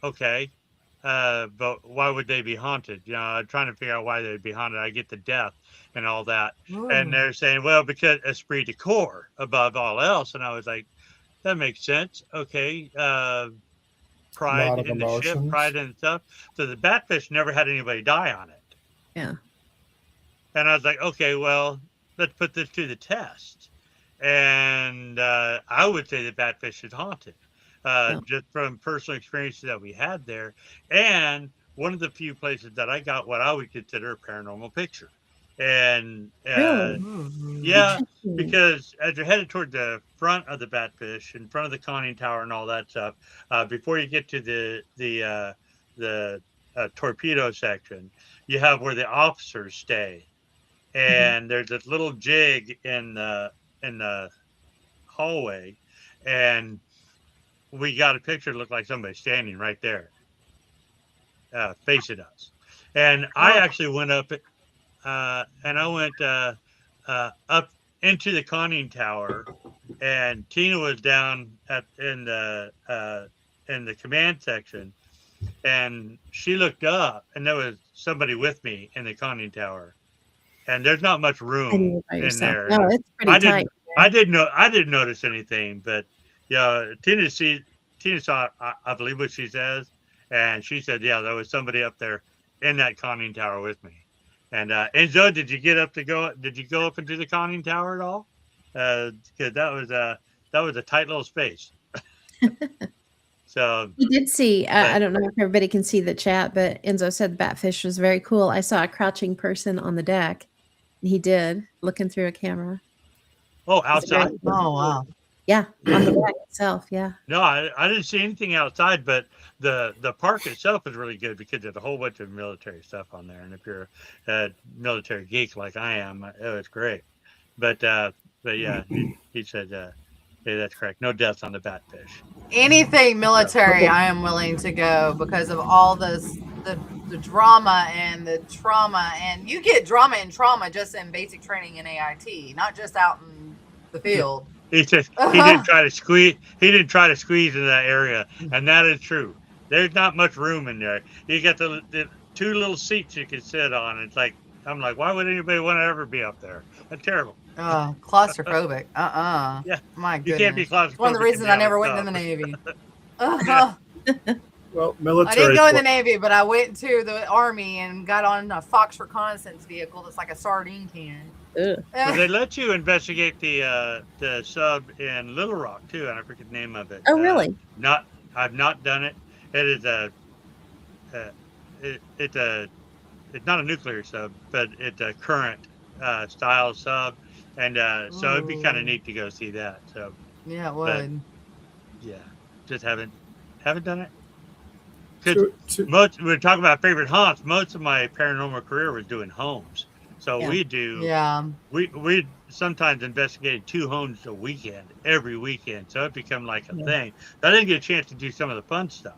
okay, but why would they be haunted? I'm trying to figure out why they'd be haunted. I get the death and all that, and they're saying, well, because esprit de corps above all else, and I was like, that makes sense. Okay, pride in the ship, pride in stuff. So the Batfish never had anybody die on it. Yeah. And I was like, okay, well, let's put this to the test. And I would say the Batfish is haunted, just from personal experiences that we had there. And one of the few places that I got what I would consider a paranormal picture. and Really? yeah, Interesting. because as you're headed toward the front of the Batfish, in front of the conning tower and all that stuff, before you get to the torpedo section, you have where the officers stay, and there's this little jig in the hallway, and we got a picture that looked like somebody standing right there, facing us. And I Oh. actually went up, and I went up into the conning tower, and Tina was down in the command section, and she looked up, and there was somebody with me in the conning tower, and there's not much And room you're by in yourself. there. No, And it's pretty I tight. didn't, I didn't notice anything, but yeah, Tina saw, I believe what she says, and she said, yeah, there was somebody up there in that conning tower with me. And Zoe, did you get up to go? Did you go up into the conning tower at all? Because that was a tight little space. So, We did see, I but don't know if everybody can see the chat, but Enzo said the Batfish was very cool. I saw a crouching person on the deck. He did, looking through a camera. oh, It's very outside? cool. Oh wow. Yeah, on the deck itself, yeah. No, I didn't see anything outside, but the park itself is really good because there's a whole bunch of military stuff on there. And if you're a military geek like I am, it was great. But yeah, he said, yeah, that's correct. No deaths on the Batfish. Anything military, I am willing to go because of all the drama and the trauma, and you get drama and trauma just in basic training in AIT, not just out in the field. He says he didn't try to squeeze. He didn't try to squeeze in that area, and that is true. There's not much room in there. You got the two little seats you can sit on. It's like I'm like, why would anybody want to ever be up there? That's terrible. Claustrophobic. Yeah, My you goodness. can't be claustrophobic. One of the reasons I never went in into the Navy. Yeah. Well, I military. didn't go in the Navy, but I went to the Army and got on a Fox reconnaissance vehicle that's like a sardine can. Ugh. Well, they let you investigate the sub in Little Rock too, and I forget the name of it. Oh, really? I've not done it. It is it's not a nuclear sub, but it's a current style sub, and so it'd be kind of Ooh. neat to go see that. So Yeah, it But- would. yeah, just haven't done it. To- Most we're talking about favorite haunts. Most of my paranormal career was doing homes, so Yeah. we do. Yeah. We sometimes investigated 2 homes a weekend, every weekend. So it became like a Yeah. thing. I didn't get a chance to do some of the fun stuff.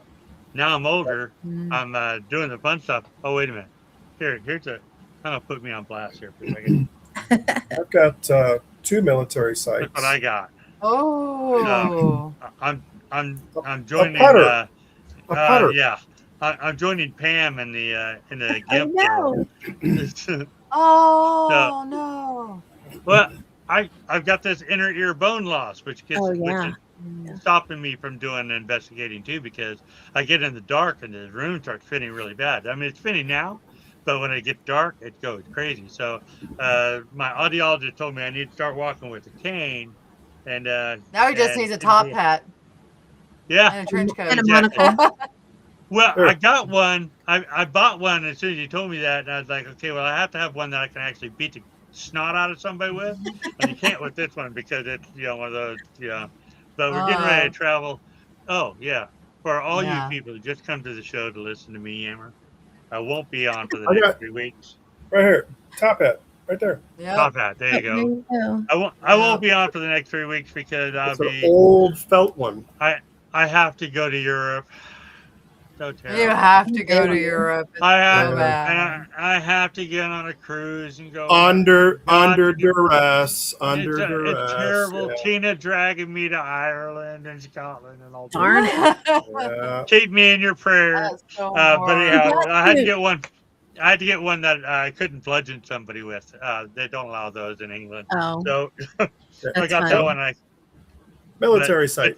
Now I'm older. Mhm. I'm doing the fun stuff. Oh, wait a minute. Here's a. I'm gonna put me on blast here for a second. I've got 2 military sites. Look what I got. Oh. I'm joining. putter. A putter. Yeah, I'm joining Pam in the Oh, GIMP no. world. Oh no. Well, I've got this inner ear bone loss, which Oh, yeah. is stopping me from doing investigating too, because I get in the dark and the room starts spinning really bad. I mean, it's spinning now, but when it gets dark, it goes crazy. So my audiologist told me I need to start walking with a cane, and Now he just needs a top hat Yeah. and a trench coat. And a Exactly. monocle. Well, Sure. I got one. I bought one as soon as you told me that, and I was like, okay, well, I have to have one that I can actually beat the snot out of somebody with, and you can't with this one because it's one of those. But we're getting ready to travel. Oh yeah, for all Yeah. you people that just come to the show to listen to me yammer, I won't be on for the I next got- 3 weeks. Right here. Top hat. Right there. Yep. Top hat. There you There go. you go. I won't be on for the next 3 weeks because I'll It's an be. old felt one. I have to go to Europe. So terrible. You have to go to Europe. It's I have, so bad. I have to get on a cruise and go. Under God, duress. Under it's duress. terrible. Yeah. Tina dragging me to Ireland and Scotland and all. Darn it. Yeah. Keep me in your prayers. That's so But hard. yeah, I had to get one. I had to get one that I couldn't bludgeon somebody with. They don't allow those in England. Oh, So I that's got that fine. one. Military But sites.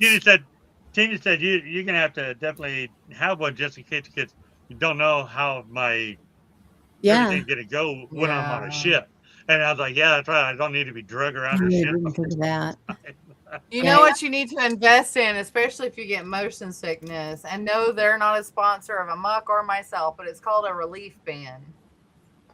Tina said you're gonna have to definitely have one just in case, because you don't know how my Yeah. everything's gonna go when I'm on Yeah. a ship. And I was like, yeah, that's right. I don't need to be drug around I a ship. didn't think of that. You Yeah. know what you need to invest in, especially if you get motion sickness. And no, they're not a sponsor of A.M.O.K or myself, but it's called a relief band.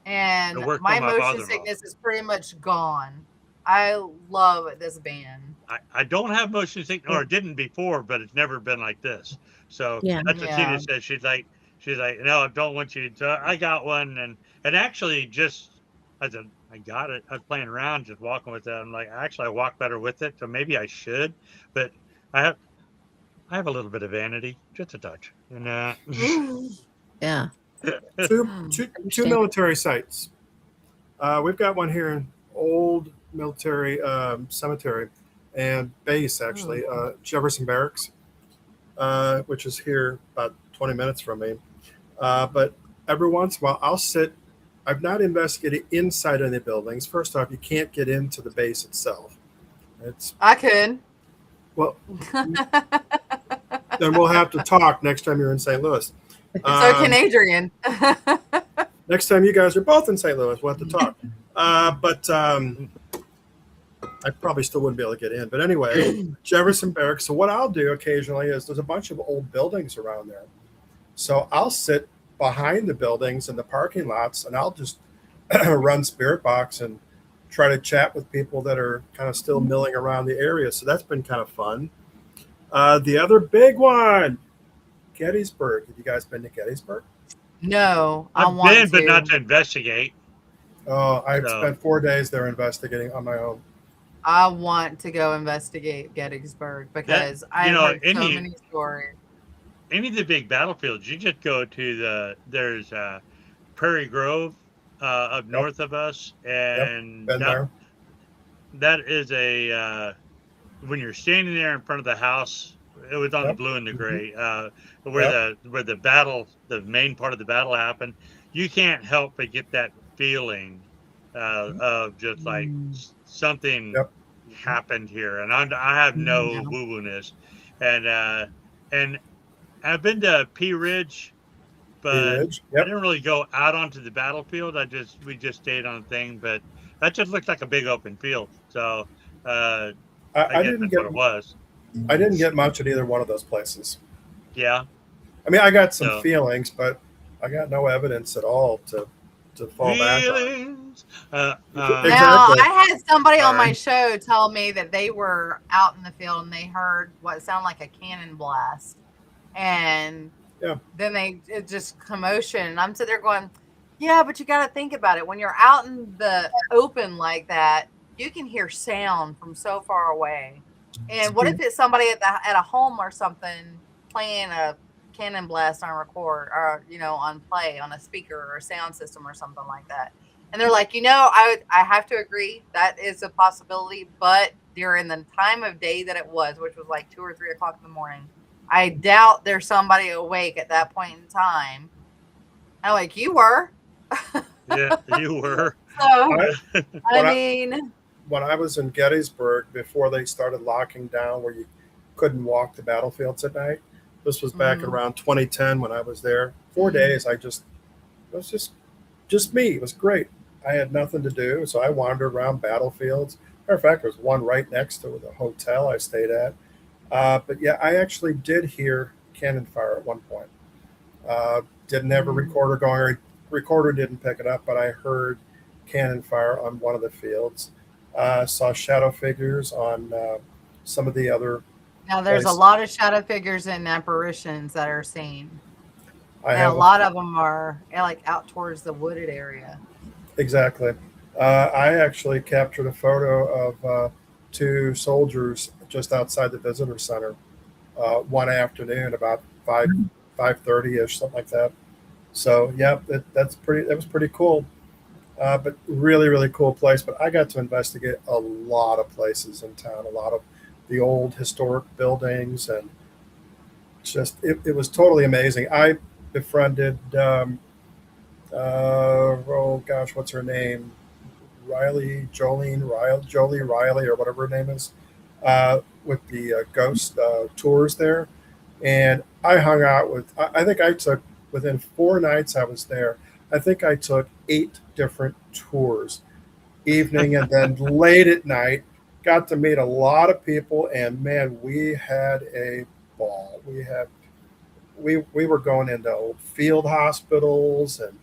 And worked my on my motion father-in-law. sickness is pretty much gone. I love this band. I don't have motion sickness, or didn't before, but it's never been like this. So Yeah. that's what Yeah. Tina said. She's like, no, I don't want you to. I got one, and actually, just as I got it, I was playing around, just walking with it. I'm like, actually, I walk better with it, so maybe I should. But I have I have a little bit of vanity, just a touch, and Yeah. Two Understand. military sites. We've got one here in old military cemetery and base, actually, Jefferson Barracks, which is here about 20 minutes from me. But every once in a while, I'll sit. I've not investigated inside any buildings. First off, you can't get into the base itself. It's I could. well, then we'll have to talk next time you're in St. Louis. So can Adrian. Next time you guys are both in St. Louis, we'll have to talk. But I probably still wouldn't be able to get in. But anyway, Jefferson Barracks. So what I'll do occasionally is there's a bunch of old buildings around there. So I'll sit behind the buildings in the parking lots, and I'll just run Spirit Box and try to chat with people that are kind of still milling around the area. So that's been kind of fun. The other big one, Gettysburg. Have you guys been to Gettysburg? No, I I've want been, to. but not to investigate. Oh, I've So- spent 4 days there investigating on my own. I want to go investigate Gettysburg because I heard so many stories. Any of the big battlefields, you just go to there's Prairie Grove up north of us, and Been there. that is when you're standing there in front of the house, it was on the blue and the gray, where the main part of the battle happened. You can't help but get that feeling of just like something happened here, and I have no woo-woo-ness, and I've been to Pea Ridge, but I didn't really go out onto the battlefield. We just stayed on the thing, but that just looked like a big open field. So I guess that's what it was. I didn't get much at either one of those places. Yeah. I mean, I got some feelings, but I got no evidence at all to fall back on. Now, I had somebody on my show tell me that they were out in the field and they heard what sounded like a cannon blast. And then it just commotion. And I'm sitting there going, yeah, but you got to think about it. When you're out in the open like that, you can hear sound from so far away. And what if it's somebody at a home or something playing a cannon blast on record, or on play on a speaker or a sound system or something like that? And they're like, I have to agree that is a possibility, but during the time of day that it was, which was like 2 or 3 o'clock in the morning, I doubt there's somebody awake at that point in time. I'm like, you were. Yeah, you were. So, when I was in Gettysburg, before they started locking down where you couldn't walk the battlefields at night, this was back around 2010 when I was there. 4 days, it was just me. It was great. I had nothing to do, so I wandered around battlefields. Matter of fact, there was one right next to the hotel I stayed at. But yeah, I actually did hear cannon fire at one point. Didn't have a recorder going. Recorder didn't pick it up, but I heard cannon fire on one of the fields. Saw shadow figures on some of the other. Now, there's a lot of shadow figures and apparitions that are seen. A lot of them are like out towards the wooded area. Exactly. I actually captured a photo of 2 soldiers just outside the visitor center one afternoon, about 5:30ish, something like that. So yeah, that was pretty cool. But really, really cool place. But I got to investigate a lot of places in town, a lot of the old historic buildings, and just it was totally amazing. I befriended what's her name? Jolie Riley, or whatever her name is, with the ghost tours there. And I hung out with, I think I took, within 4 nights I was there, I think I took 8 different tours, evening and then late at night. Got to meet a lot of people, and man, we had a ball. We were going into old field hospitals and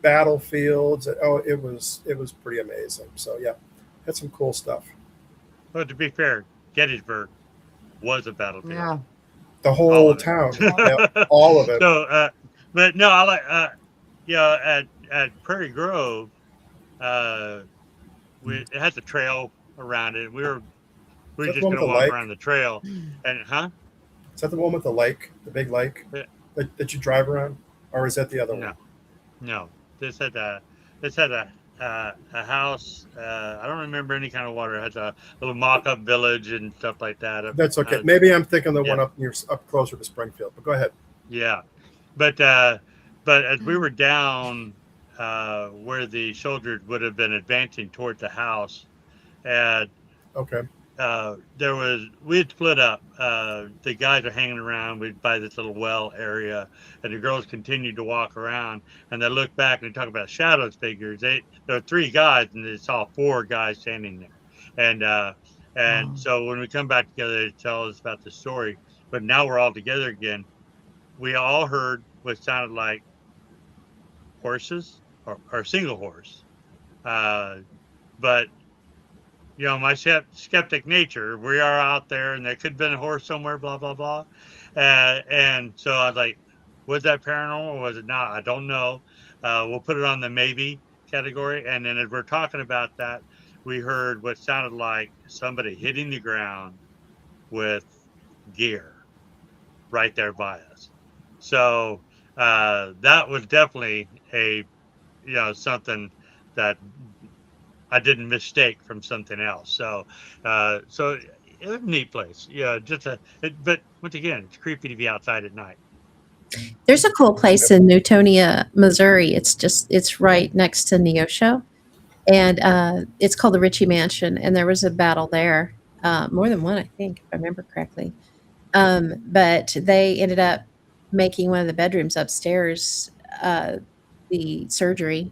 battlefields. Oh, it was pretty amazing. So yeah, had some cool stuff. But to be fair, Gettysburg was a battlefield. Yeah. The All whole of it. town, yeah, all of it. So, but no, I like, at Prairie Grove, it has a trail around it. We were Is that the just one with gonna the walk lake? around the trail, and Is that the one with the lake, the big lake Yeah. that you drive around, or is that the other no, one? no. This had a house. I don't remember any kind of water. It has a little mock-up village and stuff like that. That's okay. Maybe I'm thinking the yeah. one up closer to Springfield. But go ahead. Yeah, but as we were down where the soldiers would have been advancing toward the house, and Okay. we had split up. The guys are hanging around by this little well area, and the girls continued to walk around. And they look back and they talk about shadows figures. There were 3 guys, and they saw 4 guys standing there. And so when we come back together, they tell us about the story. But now we're all together again. We all heard what sounded like horses or a single horse. But my skeptic nature, we are out there and there could have been a horse somewhere, blah, blah, blah. And so I was like, was that paranormal or was it not? I don't know. We'll put it on the maybe category. And then as we're talking about that, we heard what sounded like somebody hitting the ground with gear right there by us. So that was definitely something that I didn't mistake from something else. So it was a neat place. Yeah, but once again, it's creepy to be outside at night. There's a cool place in Newtonia, Missouri. It's right next to Neosho, and it's called the Ritchie Mansion. And there was a battle there, more than one, I think, if I remember correctly. But they ended up making one of the bedrooms upstairs the surgery,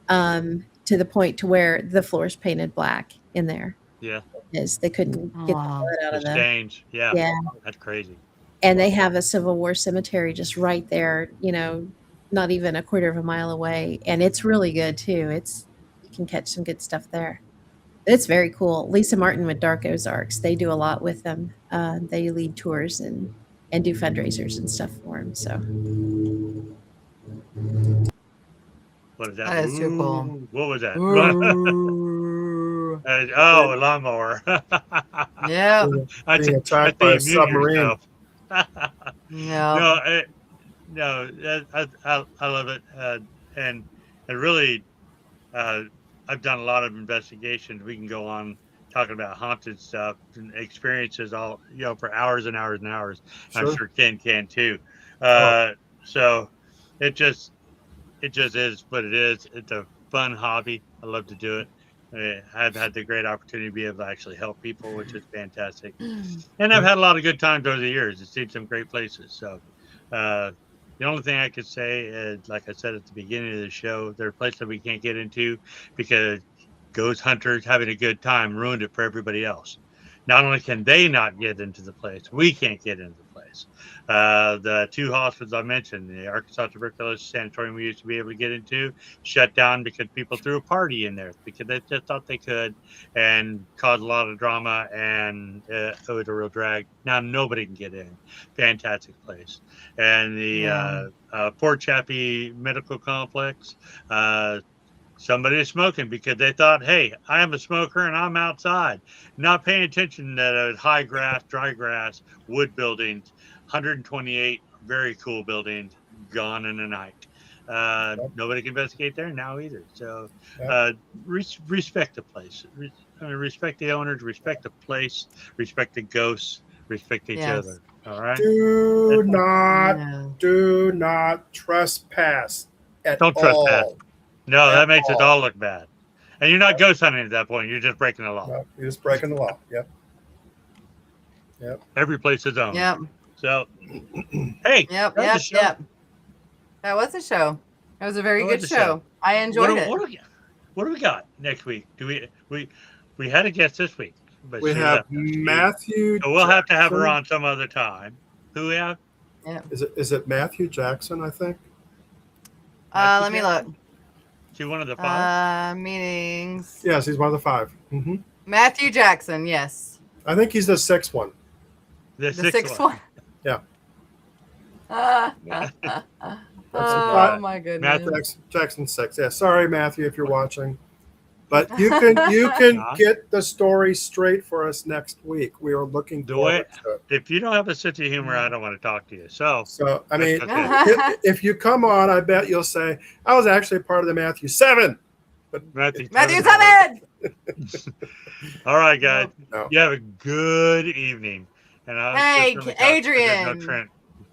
to the point to where the floor's painted black in there. Yeah, Because they couldn't get the blood out the of the. stains. Yeah, Yeah. that's crazy. And they have a Civil War cemetery just right there, not even a quarter of a mile away. And it's really good too. You can catch some good stuff there. It's very cool. Lisa Martin with Dark Ozarks, they do a lot with them. They lead tours and do fundraisers and stuff for them. So What is that? That is too cool. What was that? Ooh. A lawnmower. Yeah. Being attacked by a submarine. Yeah. I love it, and really, I've done a lot of investigations. We can go on talking about haunted stuff and experiences all for hours and hours and hours. Sure. I'm sure Ken can too. So it just is what it is. It's a fun hobby. I love to do it. I've had the great opportunity to be able to actually help people, which is fantastic. And I've had a lot of good times over the years. I've seen some great places. So the only thing I could say is, like I said at the beginning of the show, there are places that we can't get into because ghost hunters having a good time ruined it for everybody else. Not only can they not get into the place, we can't get into the place. The 2 hospitals I mentioned, the Arkansas Tuberculosis Sanatorium we used to be able to get into, shut down because people threw a party in there because they just thought they could and caused a lot of drama, and it was a real drag. Now nobody can get in. Fantastic place. And the Port Chaffee Medical Complex, somebody is smoking because they thought, hey, I am a smoker and I'm outside. Not paying attention that high grass, dry grass, wood buildings, 128 very cool buildings gone in a night. Nobody can investigate there now either. So respect the place. Respect the owners, respect the place, respect the ghosts, respect each other. All right? Do not trespass at all. Don't trespass. No, that makes us all look bad. And you're not ghost hunting at that point. You're just breaking the law. No, you're just breaking the law. Yep. Every place is owned. Yep. So, hey. Yep. That was a show. It was a very good show. I enjoyed it. What do we got next week? Do we had a guest this week, but we have Matthew. So we'll have to have her on some other time. Who we have? Yeah. Is it Matthew Jackson? I think. Let me look. She one of the 5? Meetings. Yes, he's one of the 5. Matthew Jackson, yes. I think he's the 6th one. The The 6th one. Yeah. Oh my goodness. Jackson 6. Yeah, sorry, Matthew, if you're watching. But you can get the story straight for us next week. We are looking forward to it. If you don't have a sense of humor, I don't want to talk to you. So I mean, okay. if you come on, I bet you'll say, I was actually part of the Matthew 7. But Matthew 7. All right, guys. No. You have a good evening. And Hey, Adrian. Trent.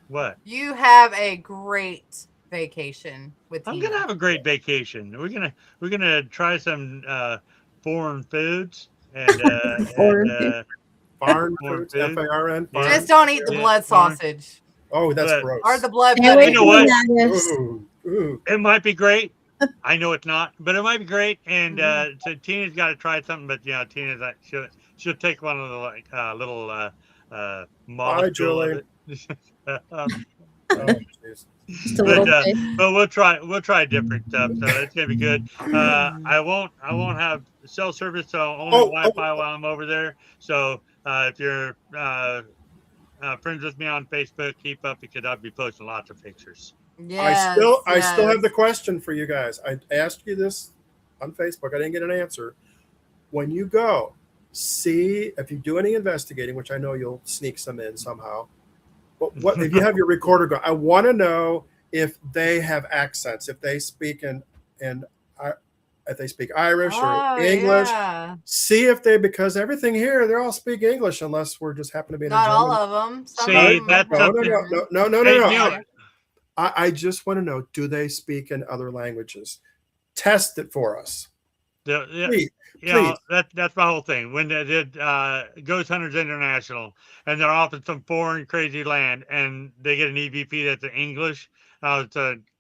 What? You have a great vacation with I'm Tina. gonna have a great vacation. We're gonna try some foreign foods and Foreign foods, FARN. Just don't eat the blood sausage. Oh, that's gross. Or the blood. You know what? Ooh. It might be great. I know it's not, but it might be great. And so Tina's got to try something. But Tina's like she'll take one of the like little Bye, Julie. But we'll try different stuff. So it's gonna be good. I won't have cell service, so only Wi-Fi while I'm over there. So if you're friends with me on Facebook, keep up because I'll be posting lots of pictures. Yes, I still have the question for you guys. I asked you this on Facebook. I didn't get an answer. When you go, see if you do any investigating, which I know you'll sneak some in somehow. But what if you have your recorder go? I want to know if they have accents, if they speak if they speak Irish or English. Yeah. See if because everything here they all speak English unless we're just happen to be in not a all of them. No. I just want to know: do they speak in other languages? Test it for us. Please. That's my whole thing. When they did Ghost Hunters International, and they're off in some foreign crazy land, and they get an EVP that's in English, I was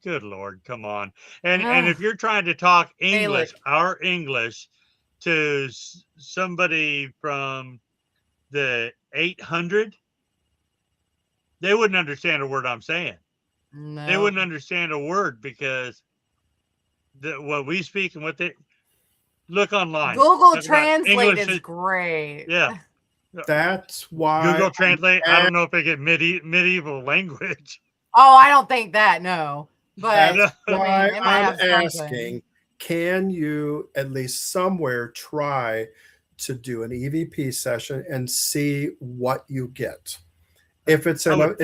good Lord, come on. And if you're trying to talk English, our English, to somebody from the 800, they wouldn't understand a word I'm saying. No. They wouldn't understand a word because what we speak and what they look online. Google Translate is great. Yeah. That's why Google Translate. I don't know if they get medieval language. Oh, I don't think that. No. But that's why I'm asking, can you at least somewhere try to do an EVP session and see what you get? If it's in I'm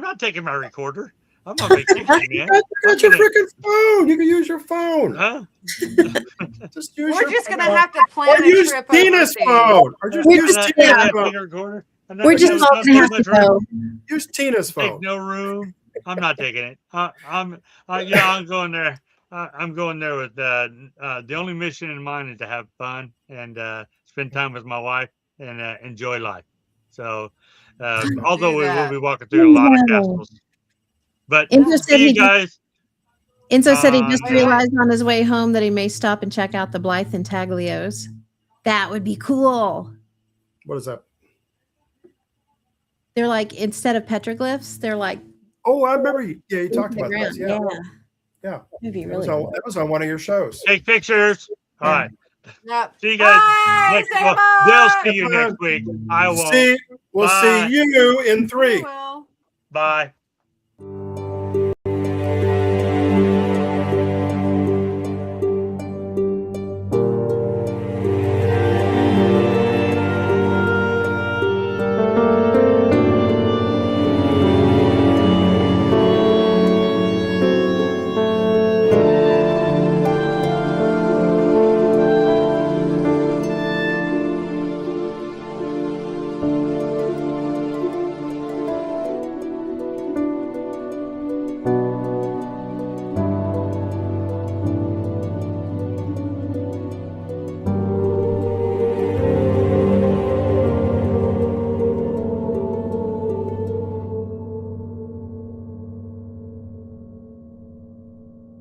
not taking my recorder. I'm on vacation, man. You got your freaking phone. You can use your phone. Huh? We're just gonna have to plan a trip. Tina's phone. Or just use Tina's phone. We're just all gonna have to go. Use Tina's phone. Take no room. I'm not taking it. I'm going there. I'm going there with the only mission in mind is to have fun and spend time with my wife and enjoy life. So, although we will be walking through a lot of castles, but see you guys. Enzo said he just realized on his way home that he may stop and check out the Blythe Intaglios. That would be cool. What is that? They're like, instead of petroglyphs, they're like. Oh, I remember. Yeah, you talked about that. Yeah. That'd be really cool. That was on one of your shows. Take pictures. All right. Yep. See you guys. They'll see you next week. I won't. We'll see you in 3. Bye.